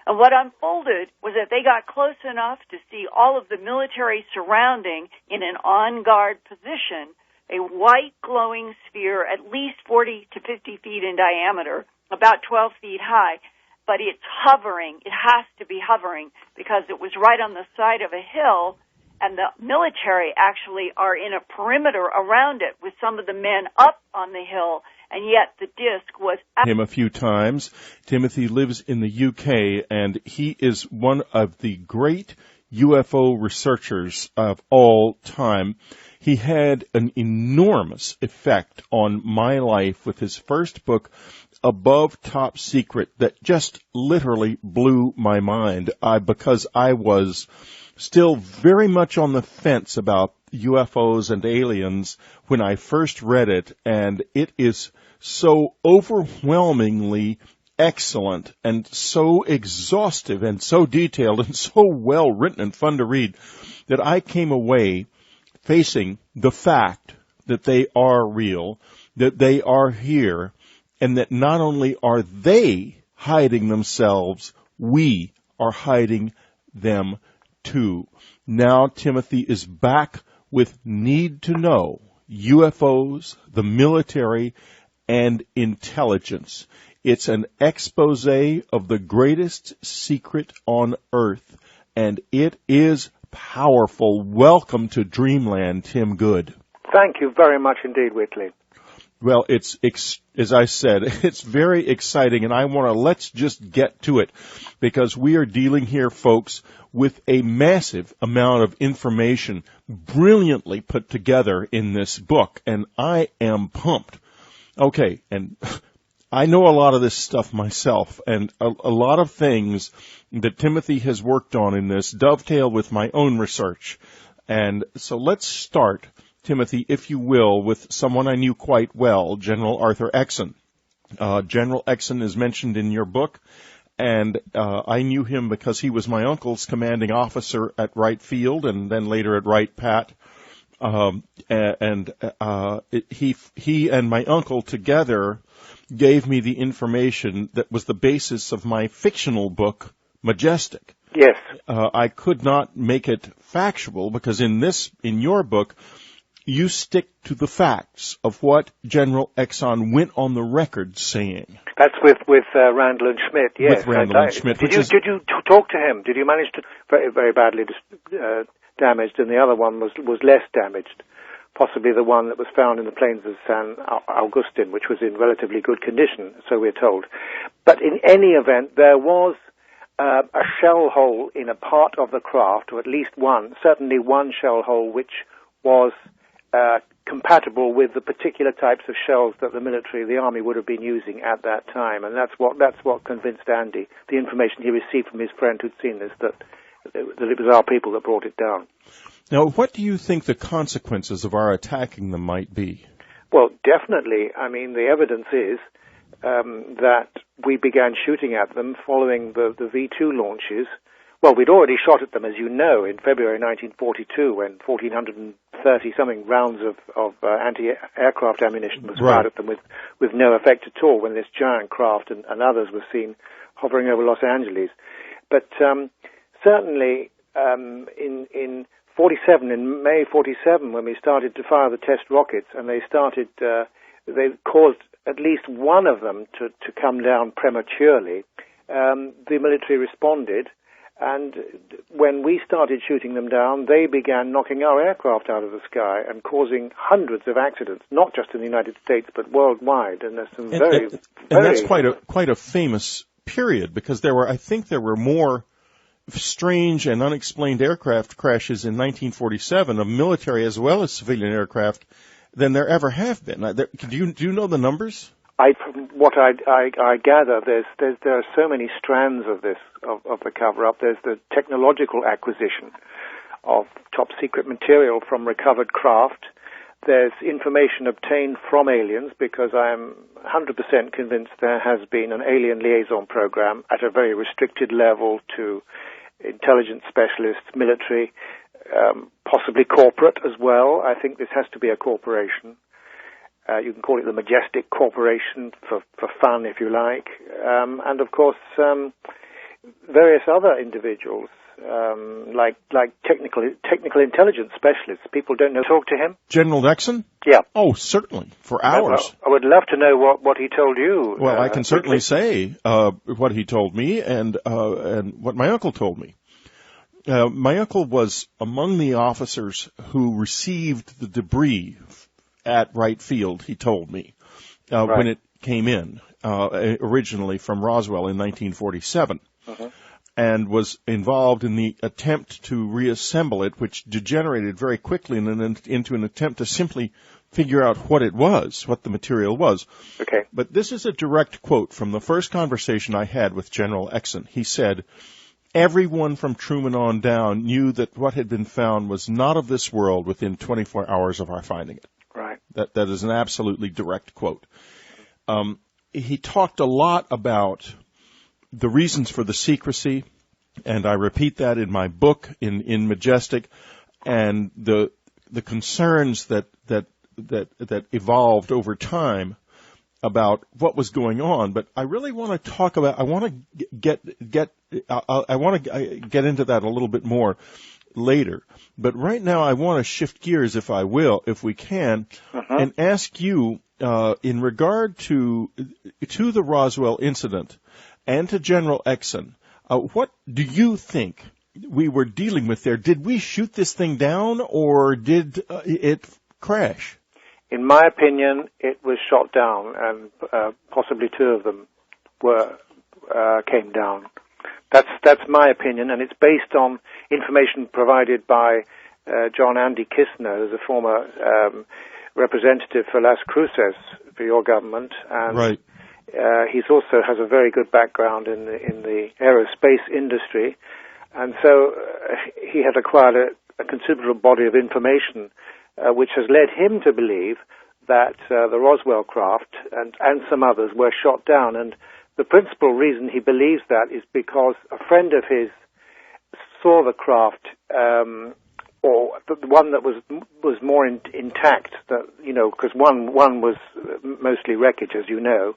And what unfolded was that they got close enough to see all of the military surrounding in an on-guard position, a white glowing sphere at least 40 to 50 feet in diameter, about 12 feet high, but it's hovering. It has to be hovering because it was right on the side of a hill, and the military actually are in a perimeter around it with some of the men up on the hill, and yet the disc was him a few times. Timothy lives in the UK, and he is one of the great UFO researchers of all time. He had an enormous effect on my life with his first book, Above Top Secret, that just literally blew my mind because I was still very much on the fence about UFOs and aliens when I first read it, and it is so overwhelmingly excellent and so exhaustive and so detailed and so well written and fun to read that I came away facing the fact that they are real, that they are here, and that not only are they hiding themselves, we are hiding them too. Now Timothy is back with Need to Know, UFOs, the military, and intelligence. It's an expose of the greatest secret on Earth, and it is powerful. Welcome to Dreamland, Tim Good. Thank you very much indeed, Whitley. Well, as I said, it's very exciting, and let's just get to it, because we are dealing here, folks, with a massive amount of information brilliantly put together in this book, and I am pumped. Okay, and I know a lot of this stuff myself, and a lot of things that Timothy has worked on in this dovetail with my own research. And so let's start, Timothy, if you will, with someone I knew quite well, General Arthur Exon. General Exon is mentioned in your book, and I knew him because he was my uncle's commanding officer at Wright Field and then later at Wright Pat. He and my uncle together gave me the information that was the basis of my fictional book, Majestic. Yes. I could not make it factual because in your book, you stick to the facts of what General Exxon went on the record saying. That's with Randall and Schmidt, yes. With Randall and Schmidt. Did you talk to him? Did you manage to... Very, very badly damaged, and the other one was less damaged. Possibly the one that was found in the plains of San Agustin, which was in relatively good condition, so we're told. But in any event, there was a shell hole in a part of the craft, or at least one, certainly one shell hole, which was compatible with the particular types of shells that the Army would have been using at that time. And that's what convinced Andy, the information he received from his friend who'd seen this, that it was our people that brought it down. Now, what do you think the consequences of our attacking them might be? Well, definitely. I mean, the evidence is that we began shooting at them following the V-2 launches. Well, we'd already shot at them, as you know, in February 1942, when 1,430-something rounds of anti-aircraft ammunition was fired at them with no effect at all, when this giant craft and others were seen hovering over Los Angeles. But certainly in 47, in May 47, when we started to fire the test rockets, and they caused at least one of them to come down prematurely, the military responded. And when we started shooting them down, they began knocking our aircraft out of the sky and causing hundreds of accidents, not just in the United States, but worldwide. And there's some and that's quite a famous period, because I think there were more strange and unexplained aircraft crashes in 1947 of military as well as civilian aircraft than there ever have been. Do you know the numbers? From what I gather, there are so many strands of this of the cover-up. There's the technological acquisition of top-secret material from recovered craft. There's information obtained from aliens, because I am 100% convinced there has been an alien liaison program at a very restricted level to intelligence specialists, military, possibly corporate as well. I think this has to be a corporation. You can call it the Majestic Corporation for fun, if you like. And, of course, various other individuals, like technical intelligence specialists. People don't know. Talk to him? General Exxon? Yeah. Oh, certainly, for hours. I would love to know what he told you. Well, I can certainly say what he told me and what my uncle told me. My uncle was among the officers who received the debris at Wright Field, he told me, when it came in originally from Roswell in 1947, and was involved in the attempt to reassemble it, which degenerated very quickly into an attempt to simply figure out what it was, what the material was. Okay. But this is a direct quote from the first conversation I had with General Exxon. He said, "Everyone from Truman on down knew that what had been found was not of this world within 24 hours of our finding it." Right. That is an absolutely direct quote. He talked a lot about the reasons for the secrecy, and I repeat that in my book in Majestic, and the concerns that evolved over time about what was going on. But I really want to talk about. I want to get into that a little bit more later. But right now I want to shift gears, if we can, and ask you, in regard to the Roswell incident and to General Exxon, what do you think we were dealing with there? Did we shoot this thing down, or did it crash? In my opinion, it was shot down, and possibly two of them came down. That's my opinion, and it's based on information provided by John Andy Kistner, who's a former representative for Las Cruces for your government, and right. He also has a very good background in the aerospace industry, and so he had acquired a considerable body of information, which has led him to believe that the Roswell craft and some others were shot down. And the principal reason he believes that is because a friend of his saw the craft or the one that was more intact, that, you know, because one was mostly wreckage, as you know,